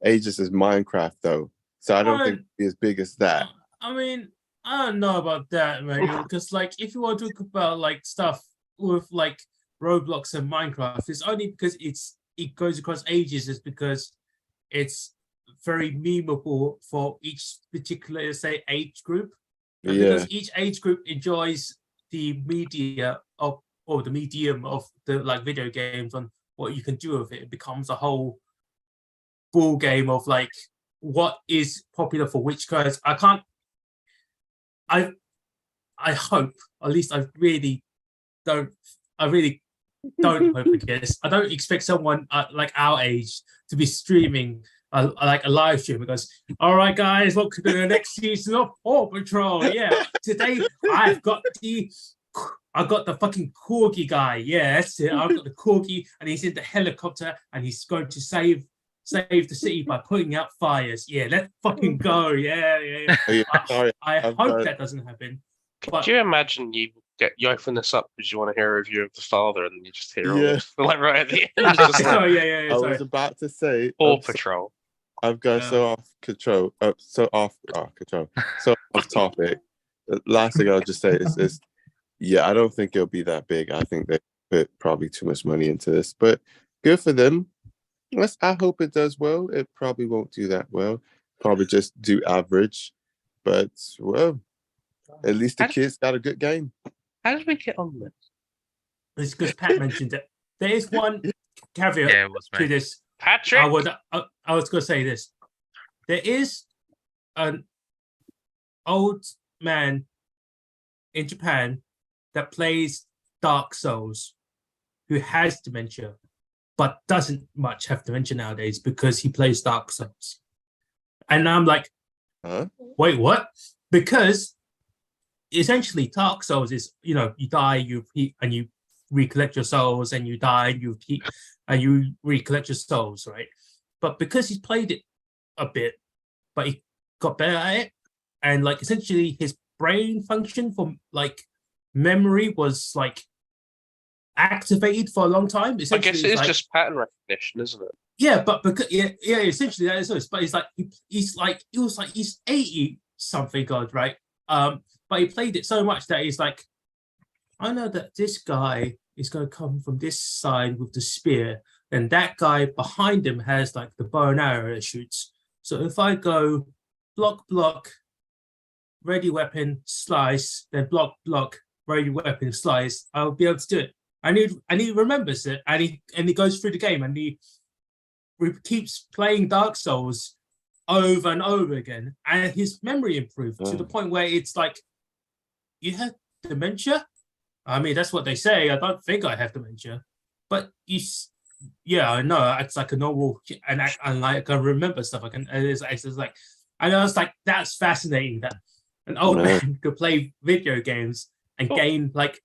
ages as Minecraft though. So I don't think it'd be as big as that. I mean, I don't know about that, man. Because like, if you want to talk about like stuff with like Roblox and Minecraft, it's only because it goes across ages, is because it's very memeable for each particular, say, age group. And because each age group enjoys the media of, or the medium of the like video games on what you can do with it, it becomes a whole ball game of like what is popular for which guys. I hope, at least I really don't hope, I guess. I don't expect someone like our age to be streaming like a live stream because, all right, guys, welcome to the next season of Paw Patrol. Yeah, today I've got the fucking corgi guy. Yeah, that's it. I've got the corgi, and he's in the helicopter, and he's going to save the city by putting out fires. Yeah, let's fucking go. Yeah. I hope that doesn't happen. Could you imagine you open this up because you want to hear a review of The Father, and then you just hear all this, like right at the end. Sorry. I was about to say Paw Patrol. I've gone so off control, so off topic. The last thing I'll just say is yeah, I don't think it'll be that big. I think they put probably too much money into this, but good for them. I hope it does well. It probably won't do that well. Probably just do average, but well, at least the kids got a good game. How did we get on this? It's because Pat mentioned it. There is one caveat to this. Patrick, I was going to say this. There is an old man in Japan that plays Dark Souls who has dementia, but doesn't much have dementia nowadays because he plays Dark Souls. And I'm like, wait, what? Because essentially Dark Souls is, you die, you repeat, and you recollect your souls, and you die, and you repeat, and you recollect your souls, right? But because he's played it a bit, but he got better at it, and like essentially his brain function from like memory was like activated for a long time. I guess it's like, just pattern recognition, isn't it? Yeah, but because essentially that is it. But he's like he's 80 something odd, right? But he played it so much that he's like I know that this guy is going to come from this side with the spear, and that guy behind him has like the bow and arrow that shoots. So if I go block, ready weapon, slice, then block, ready weapon, slice, I'll be able to do it. And he remembers it, and he goes through the game, and he keeps playing Dark Souls over and over again, and his memory improved to the point where it's like, you have dementia? I mean, that's what they say. I don't think I have dementia, but yeah, I know it's like a normal, and I can remember stuff. It's like, I know it's like, that's fascinating that an old man could play video games and gain like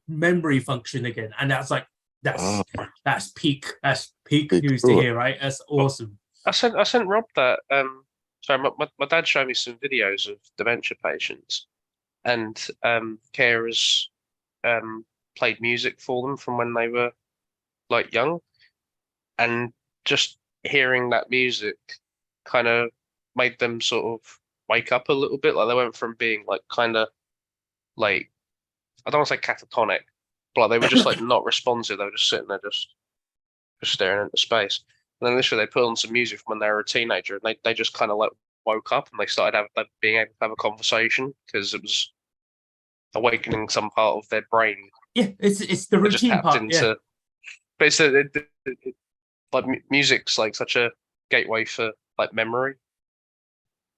memory function again, and that's like that's peak news to hear, right? That's awesome. I sent Rob that. Sorry, my dad showed me some videos of dementia patients, and carers played music for them from when they were like young, and just hearing that music kind of made them sort of wake up a little bit. Like they went from being like kind of like, I don't want to say catatonic, but like they were just like not responsive. They were just sitting there just staring into space. And then literally they put on some music from when they were a teenager, and they just kind of like woke up, and they started being able to have a conversation because it was awakening some part of their brain. Yeah, it's the routine part. Yeah. But it's like music's like such a gateway for like memory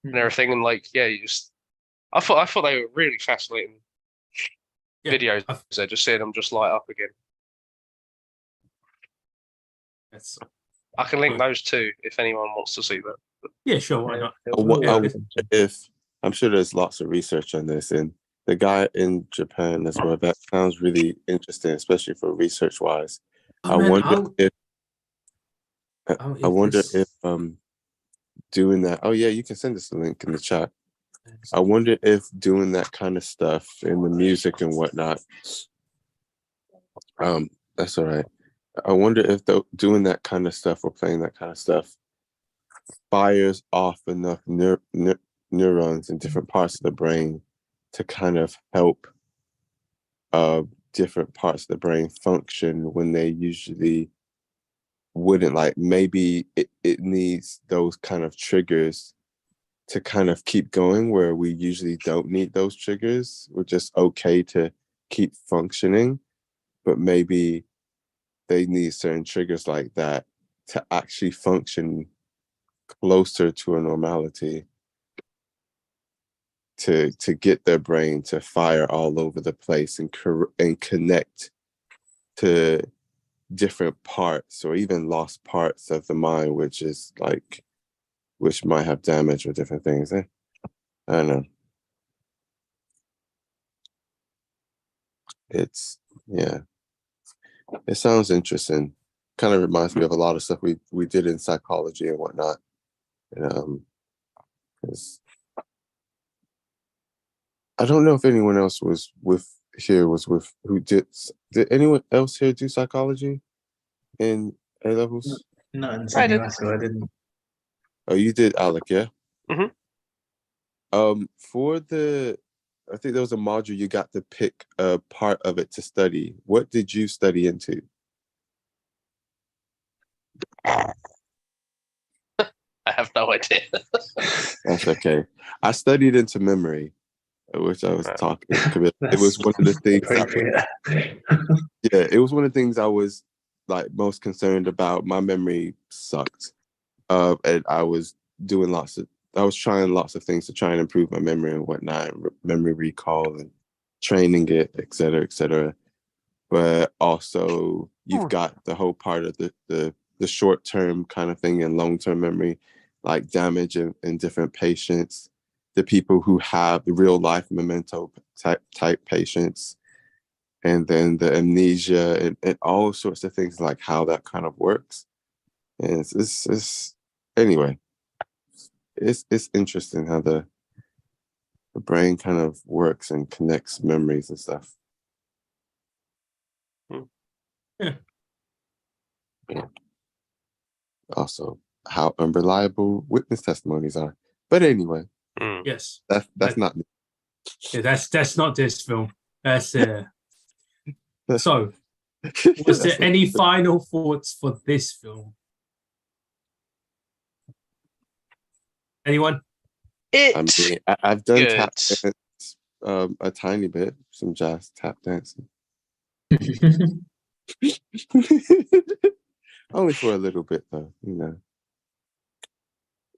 and everything, and like I thought they were really fascinating videos. So just seeing them just light up again. I can link those too if anyone wants to see that. Yeah, sure, why not? If I'm sure there's lots of research on this, and the guy in Japan as well, that sounds really interesting, especially for research wise. I wonder if doing that. Oh yeah, you can send us a link in the chat. I wonder if doing that kind of stuff in the music and whatnot. That's all right. I wonder if doing that kind of stuff or playing that kind of stuff fires off enough neurons in different parts of the brain to kind of help different parts of the brain function when they usually wouldn't. Like maybe it needs those kind of triggers to kind of keep going where we usually don't need those triggers. We're just okay to keep functioning, but maybe they need certain triggers like that to actually function closer to a normality, to get their brain to fire all over the place and connect to different parts or even lost parts of the mind, which might have damage or different things. I don't know. It sounds interesting. Kind of reminds me of a lot of stuff we did in psychology and whatnot. And I don't know if anyone else was with who did anyone else here do psychology in A levels? Not in Sydney, I didn't. Oh, you did, Alec, yeah? Mm-hmm. For I think there was a module you got to pick a part of it to study. What did you study into? I have no idea. That's okay. I studied into memory, which I was talking. It was one of the things. It was one of the things I was like most concerned about. My memory sucked, and I was trying lots of things to try and improve my memory and whatnot, memory recall and training it, et cetera. But also, you've got the whole part of the short-term kind of thing and long-term memory, like damage in different patients, the people who have the real-life memento type patients, and then the amnesia and all sorts of things, like how that kind of works. And anyway. It's interesting how the brain kind of works and connects memories and stuff. Yeah. Also, how unreliable witness testimonies are. But anyway, yes, that's not. Yeah, that's not this film. That's So, was there any final thoughts for this film? Anyone? I've done Good. tap dance a tiny bit, some jazz tap dancing. Only for a little bit, though. You know,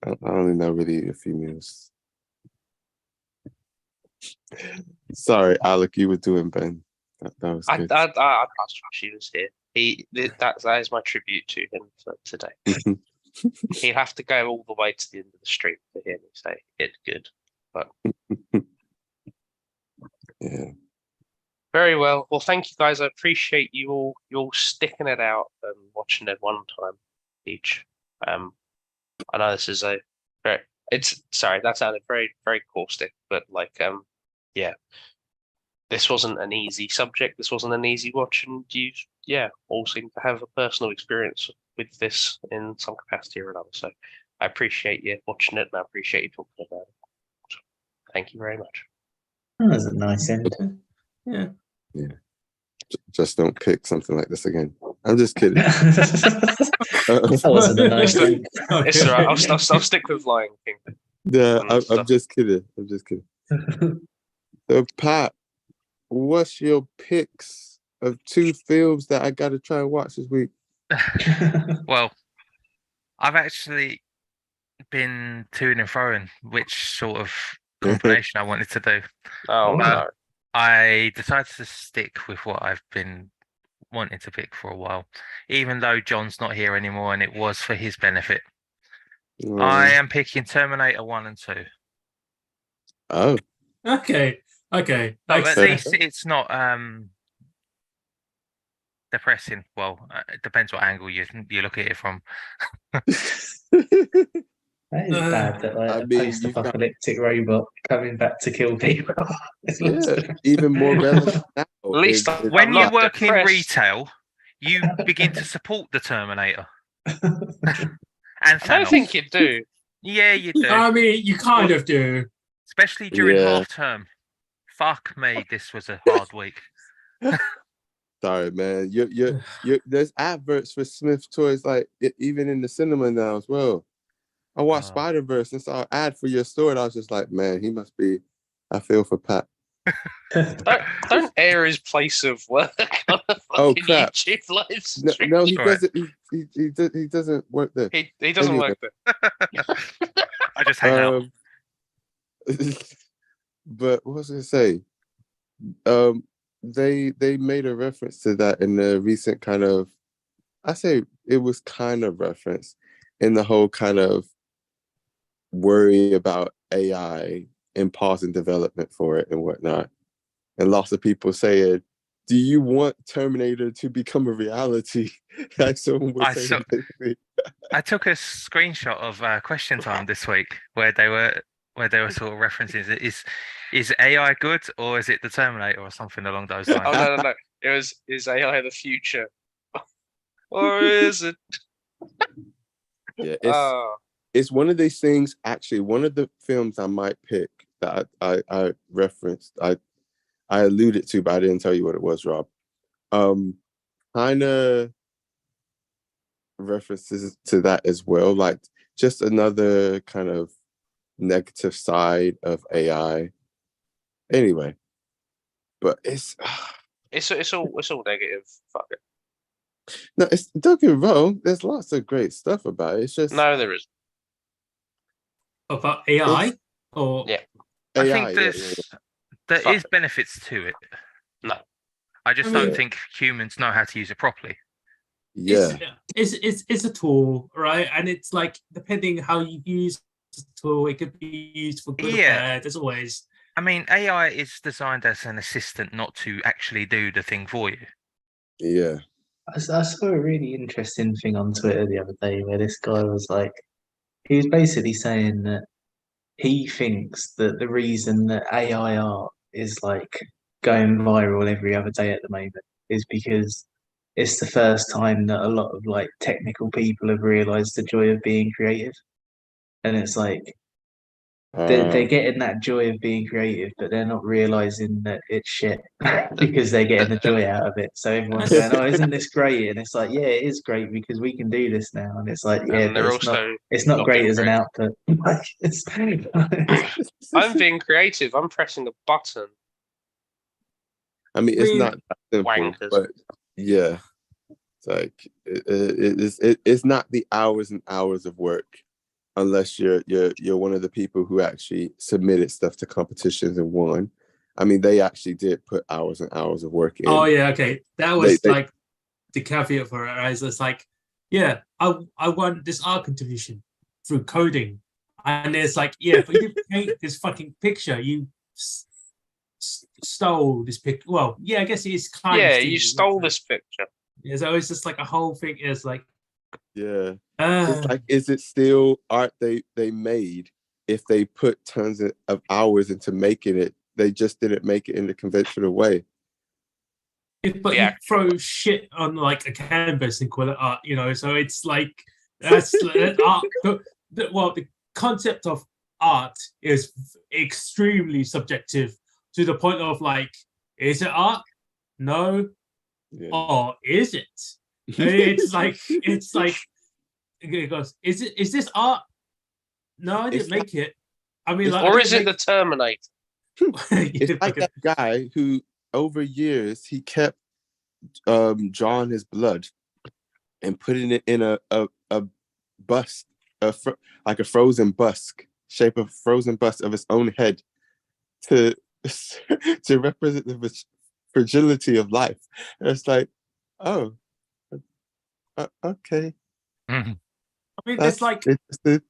I only know really a few moves. Sorry, Alec, you were doing Ben. That was good. I she was here. That is my tribute to him for today. He'd have to go all the way to the end of the street to hear me say it's good. But Yeah. very well. Well, thank you guys. I appreciate you all sticking it out and watching it one time each. I know this is sorry, that sounded very, very caustic, but like yeah. This wasn't an easy subject. This wasn't an easy watch, and you all seem to have a personal experience with this in some capacity or another. So I appreciate you watching it, and I appreciate you talking about it. So, thank you very much. That was a nice end. Yeah. Just don't pick something like this again. I'm just kidding. That wasn't a nice end. It's all right. I'll stick with Lion King. Yeah, I'm just kidding. I'm just kidding. So, Pat, what's your picks of 2 films that I got to try and watch this week? Well, I've actually been toing and froing which sort of combination I wanted to do. Oh no. I decided to stick with what I've been wanting to pick for a while, even though John's not here anymore and it was for his benefit. I am picking Terminator 1 and 2. Oh. Okay. But at least it's not depressing. Well, it depends what angle you look at it from. That is bad that like a post-apocalyptic robot coming back to kill people. Even more relevant now. At least when you work in retail, you begin to support the Terminator. And I don't think you do. Yeah, you do. I mean, you kind of do. Especially during half term. Fuck me, this was a hard week. Sorry, man. There's adverts for Smith Toys, like even in the cinema now as well. I watched Spider-Verse and saw an ad for your store, and I was just like, man, he must be. I feel for Pat. Don't air his place of work on a fucking YouTube live stream. No, he doesn't. He doesn't work there. He doesn't work there. I just hang out. But what was I going to say? They made a reference to that in the recent kind of, I say it was kind of reference in the whole kind of worry about AI and pausing development for it and whatnot. And lots of people saying, do you want Terminator to become a reality? Like someone was saying. I took a screenshot of Question Time this week where they were sort of referencing is AI good or is it the Terminator or something along those lines? Oh no. Is AI the future? Or is it? Yeah, it's one of these things. Actually, one of the films I might pick that I referenced, I alluded to, but I didn't tell you what it was, Rob. Kind of references to that as well, like just another kind of negative side of AI. Anyway, but it's all negative. Fuck it. No, don't get me wrong. There's lots of great stuff about it. It's just no, there is about AI or yeah. I think there is benefits to it. No, I don't think humans know how to use it properly. Yeah, it's a tool, right? And it's like depending how you use the tool, it could be used for good or bad. As always. I mean, AI is designed as an assistant, not to actually do the thing for you. Yeah. I saw a really interesting thing on Twitter the other day where this guy was like, he was basically saying that he thinks that the reason that AI art is like going viral every other day at the moment is because it's the first time that a lot of like technical people have realized the joy of being creative. And it's like, They're getting that joy of being creative, but they're not realizing that it's shit because they're getting the joy out of it. So everyone's going, "Oh, isn't this great?" And it's like, "Yeah, it is great because we can do this now." And it's like, "Yeah, And but they're it's not. also It's not not great being as an creative. output." Like, I'm being creative. I'm pressing a button. I mean, it's Really? not that simple, Wankers. but yeah, it's like it's not the hours and hours of work unless you're one of the people who actually submitted stuff to competitions and won. I mean, they actually did put hours and hours of work in. Oh yeah, okay. That was They- like the caveat for it. Right? It's like, yeah, I won this art competition through coding, and it's like, yeah, but you paint this fucking picture, you stole this picture. Well, yeah, I guess it's kind of Yeah, stealing, you isn't stole it? this picture. Yeah, so it's just like a whole thing. Is like, Yeah, it's like, is it still art they made if they put tons of hours into making it? They just didn't make it in the conventional way. but Yeah. you throw shit on like a canvas and call it art, you know. So it's like that's art. Well, the concept of art is extremely subjective to the point of like, is it art? No. Yeah. Or is it? It's like it goes. Is this art? No, I didn't It's make it. I mean, like, Or is it the Terminator? It's like that guy who, over years, he kept drawing his blood and putting it in a bust, like a frozen bust, shape of frozen bust of his own head to to represent the fragility of life. And it's like, oh, okay. I mean, it's like interesting.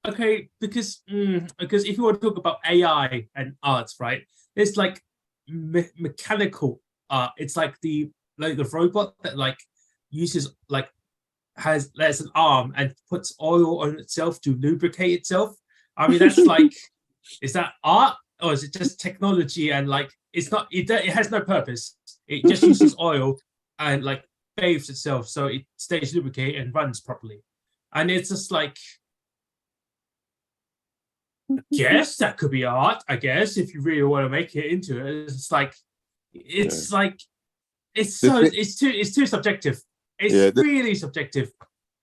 okay, because if you want to talk about AI and arts, right? It's like mechanical art. It's like the robot that like uses like has an arm and puts oil on itself to lubricate itself. I mean, that's like, is that art or is it just technology? And like, it's not. It has no purpose. It just uses oil and like bathes itself so it stays lubricated and runs properly. And it's just like, yes, that could be art, I guess, if you really want to make it into it. It's like it's too subjective. It's really subjective.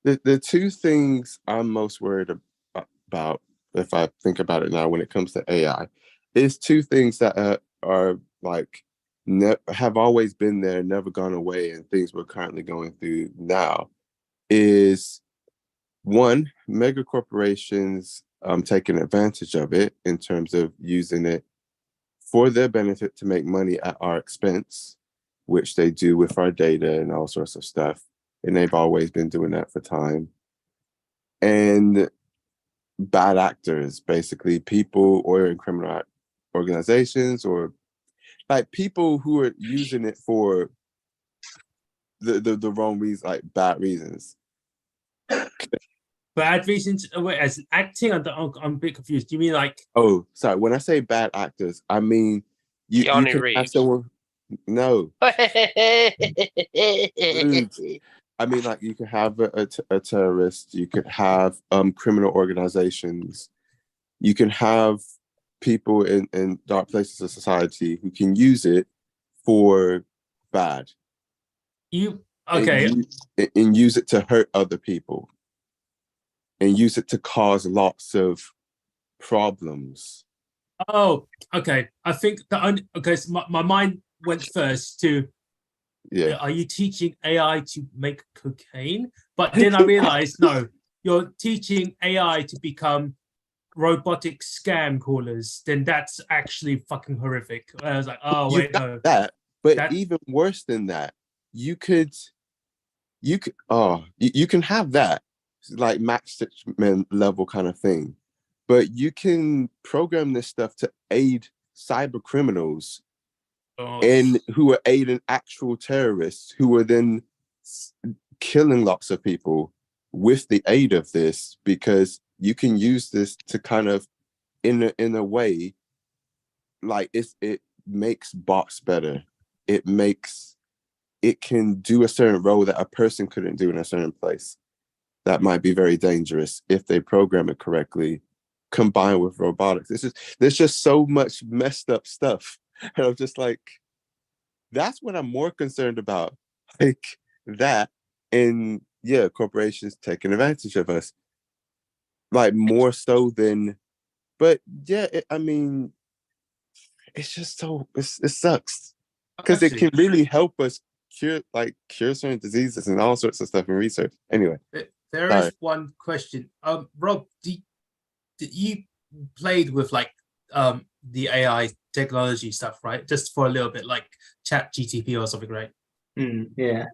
The two things I'm most worried about, if I think about it now, when it comes to AI, is two things that are like have always been there, never gone away, and things we're currently going through now. Is one, mega corporations taking advantage of it in terms of using it for their benefit to make money at our expense, which they do with our data and all sorts of stuff. And they've always been doing that for time. And bad actors, basically people or in criminal organizations or like people who are using it for the wrong reasons, like bad reasons. Bad reasons. Wait, as acting, I'm a bit confused. Do you mean like? Oh, sorry. When I say bad actors, I mean you can have someone. No. I mean, like, you can have a terrorist. You could have criminal organizations. You can have people in dark places of society who can use it for bad. Okay. And use it to hurt other people. And use it to cause lots of problems. Oh, okay. I think so my mind went first to, are you teaching AI to make cocaine? But then I realized, no, you're teaching AI to become robotic scam callers. Then that's actually fucking horrific. I was like, oh wait, no. Even worse than that, you can have that, like Max Stitchman level kind of thing, but you can program this stuff to aid cyber criminals and who are aiding actual terrorists who are then killing lots of people with the aid of this, because you can use this to kind of in a way, like it makes bots better. It can do a certain role that a person couldn't do in a certain place. That might be very dangerous if they program it correctly, combined with robotics. There's just so much messed up stuff. And I'm just like, that's what I'm more concerned about. Like that, and yeah, corporations taking advantage of us. Like more so than, but yeah, I mean, it's just so it sucks because it can really help us cure certain diseases and all sorts of stuff in research. Anyway, there is one question. Rob, you played with like the AI technology stuff, right? Just for a little bit, like Chat GTP or something, right? Yeah.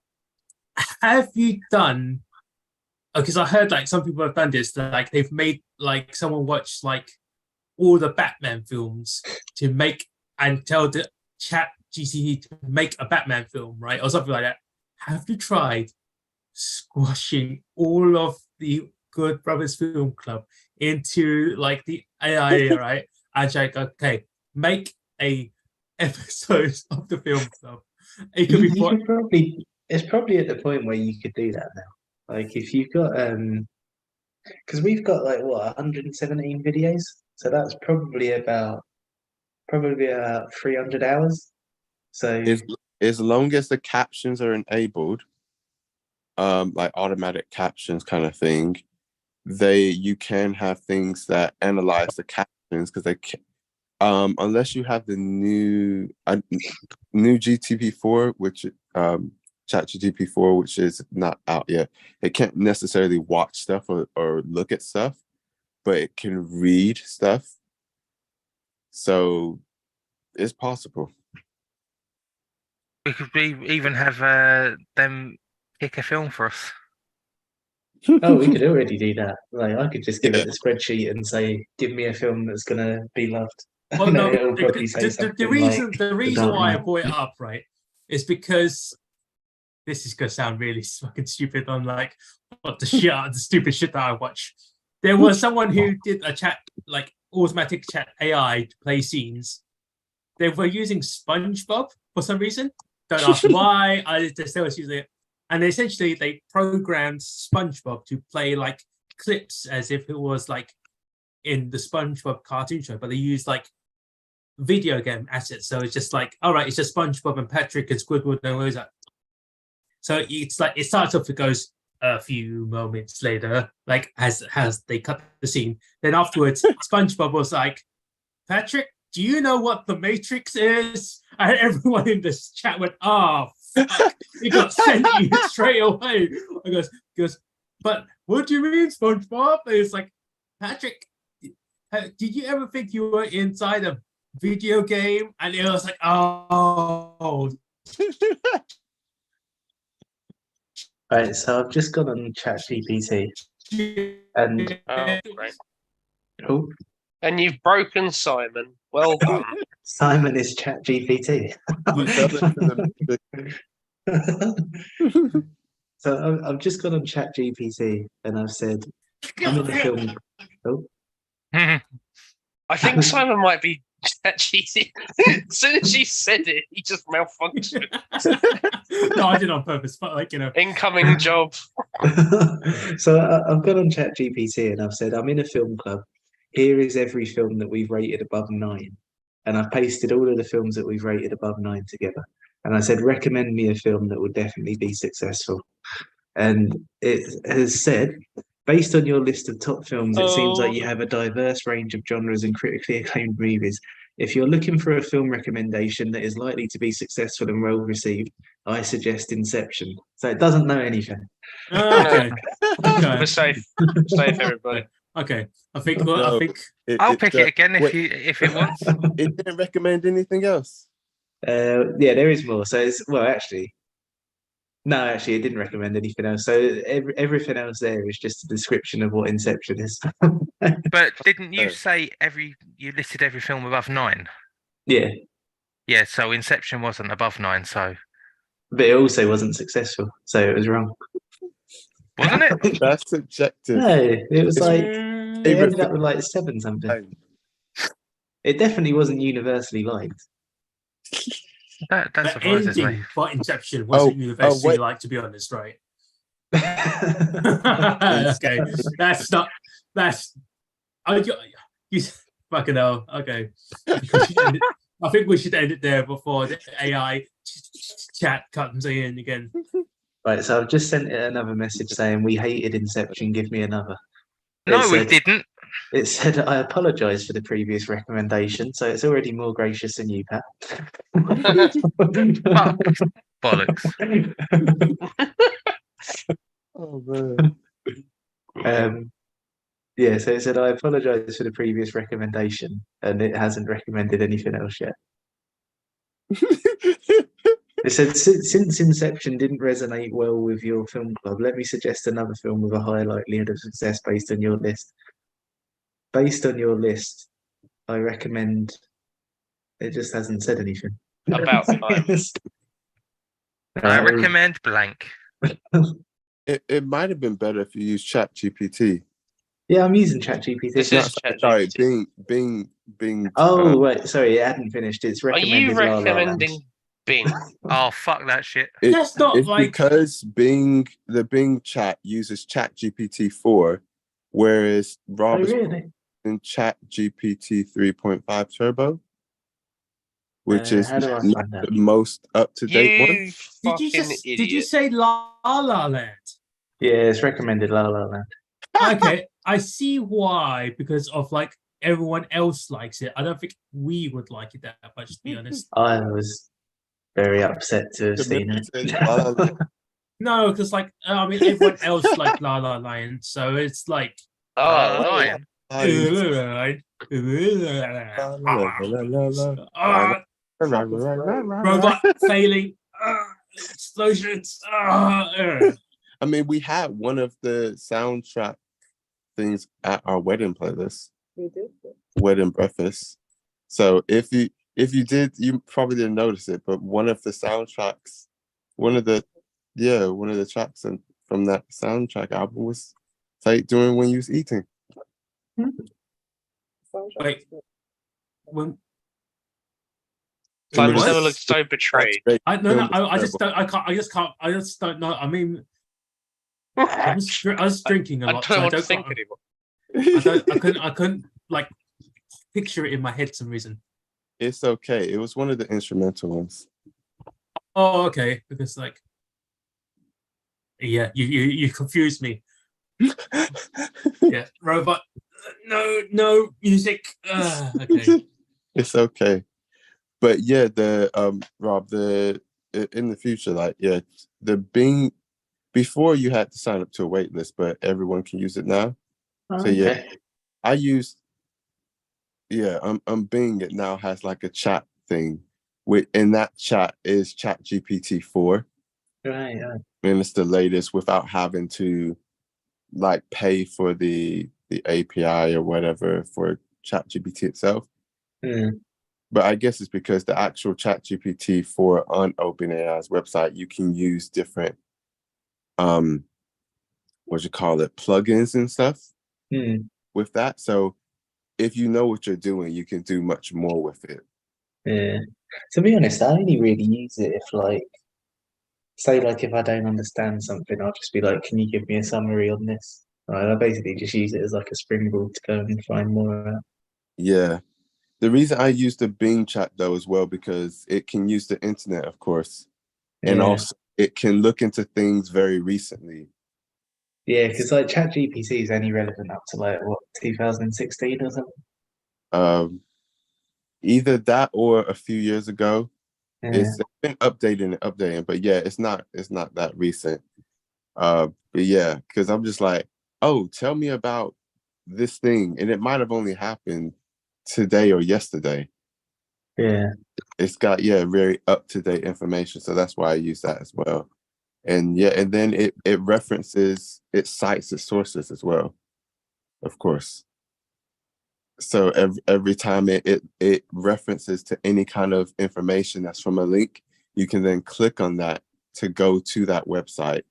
Have you done? Because I heard like some people have done this. Like they've made like someone watch like all the Batman films to make and tell the Chat GTP to make a Batman film, right, or something like that. Have you tried squashing all of the Good Brothers Film Club into like the AI, right? And like, okay, make a episode of the film club. It could You could probably, it's probably at the point where you could do that now. Like if you've got because we've got like what 117 videos, so that's probably about 300 hours. So as long as the captions are enabled, like automatic captions kind of thing, you can have things that analyze the captions because they can, unless you have the new GTP4, which ChatGPT-4, which is not out yet. It can't necessarily watch stuff or look at stuff, but it can read stuff. So it's possible. We could even have them pick a film for us. Oh, we could already do that. Like I could just give it the spreadsheet and say, "Give me a film that's gonna be loved." Well, no, it'll probably say the reason why I brought it up, right, is because this is gonna sound really fucking stupid. On like what the stupid shit that I watch. There was someone who did a chat, like automatic chat AI to play scenes. They were using SpongeBob for some reason. Don't ask why. I just was using it, and essentially they programmed SpongeBob to play like clips as if it was like in the SpongeBob cartoon show, but they used like video game assets. So it's just like, all right, it's just SpongeBob and Patrick and Squidward and all that. So it's like it starts off, it goes a few moments later, like as they cut the scene. Then afterwards, SpongeBob was like, Patrick, do you know what the Matrix is? And everyone in this chat went, oh, fuck. It got sent to you straight away. I goes, but what do you mean, SpongeBob? And it's like, Patrick, did you ever think you were inside a video game? And it was like, oh. Right, so I've just gone on ChatGPT and right. Oh, and you've broken Simon. Well done. Simon is ChatGPT. So I've just gone on ChatGPT and I've said, I'm in the film. Oh, I think Simon might be ChatGPT. As soon as you said it, he just malfunctioned. No, I did on purpose, but like, you know. Incoming job. So I've gone on ChatGPT and I've said, I'm in a film club. Here is every film that we've rated above 9. And I've pasted all of the films that we've rated above 9 together. And I said, recommend me a film that would definitely be successful. And it has said, based on your list of top films, it seems like you have a diverse range of genres and critically acclaimed movies. If you're looking for a film recommendation that is likely to be successful and well received, I suggest Inception. So it doesn't know anything. Okay. We're safe. Safe, everybody. Okay. I think I'll pick it again if it wants. It didn't recommend anything else. Yeah, there is more. So it's actually, it didn't recommend anything else. So everything else there is just a description of what Inception is. But didn't you say you listed every film above 9? Yeah. Yeah, so Inception wasn't above 9, so. But it also wasn't successful, so it was wrong. Wasn't it? That's subjective. No, it was like it ended up with like 7 something. It definitely wasn't universally liked. That the surprises ending me. for Inception wasn't universally liked, to be honest, right? Okay, that's not. You fucking hell. Okay. I think we should end it there before the AI chat comes in again. Right, so I've just sent it another message saying we hated Inception. Give me another. No, we didn't. It said I apologise for the previous recommendation, so it's already more gracious than you, Pat. Fuck. Bollocks. Oh man. Yeah, so it said I apologise for the previous recommendation, and it hasn't recommended anything else yet. It said since Inception didn't resonate well with your film club, let me suggest another film with a high likelihood of success based on your list. Based on your list, I recommend. It just hasn't said anything. About time. I recommend blank. It might have been better if you used Chat GPT. Yeah, I'm using ChatGPT. This is ChatGPT. Sorry, Bing. Oh, right. Sorry, it hadn't finished. It's Are recommended. you La La Land. recommending Bing? Oh, fuck that shit. That's not it's like- because the Bing chat uses Chat GPT 4, whereas Oh, Rob is really? in Chat GPT 3.5 Turbo, which is How do I not find that? the most up to date one. You fucking idiot. Did you say La La Land? Yeah, it's recommended La La Land. Okay, I see why, because of like everyone else likes it. I don't think we would like it that much, to be honest. I was very upset to have seen it. La La Land. No, because like I mean, everyone else like La La Land, so it's like. Oh, Lion. Robot failing. Explosions. I mean, we had one of the soundtrack things at our wedding playlist, We did. wedding breakfast. So if you did, you probably didn't notice it, but one of the soundtracks, one of the tracks from that soundtrack album was played during when you was eating. Wait. When Simon What? never looked so betrayed. I just don't know. I mean, I was drinking a I lot, don't so want to think anymore. I couldn't like picture it in my head for some reason. It's okay. It was one of the instrumental ones. Oh, okay. Because like, yeah, you confused me. Yeah, robot. No music. Okay. It's okay. But yeah, Rob, in the future, like, yeah, the Bing, before you had to sign up to a wait list, but everyone can use it now. So yeah, I used, Bing, it now has like a chat thing, in that chat is Chat GPT 4. Right. And it's the latest without having to like pay for the API or whatever for Chat GPT itself. But I guess it's because the actual Chat GPT 4 on OpenAI's website, you can use different plugins and stuff with that. So if you know what you're doing, you can do much more with it. Yeah. To be honest, I only really use it if like, say like if I don't understand something, I'll just be like, can you give me a summary on this? Right, I basically just use it as like a springboard to go and find more out. Yeah. The reason I use the Bing chat though as well, because it can use the internet, of course. And Yeah. also it can look into things very recently. Yeah, because like ChatGPT is only relevant up to like what 2016 or something. Either that or a few years ago. Yeah. It's been updating, but yeah, it's not that recent. But yeah, because I'm just like, oh, tell me about this thing, and it might have only happened today or yesterday. Yeah. It's got very up-to-date information, so that's why I use that as well. And and then it references, it cites its sources as well, of course. So every time it references to any kind of information that's from a link, you can then click on that to go to that website.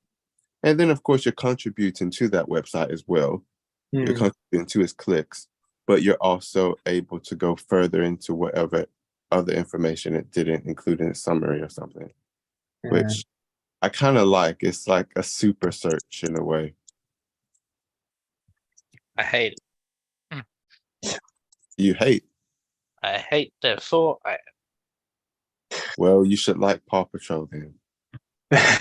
And then of course you're contributing to that website as well. You're contributing to its clicks, but you're also able to go further into whatever other information it didn't include in its summary or something, which I kind of like. It's like a super search in a way. I hate it. You hate. I hate, therefore I Well, you should like Paw Patrol then.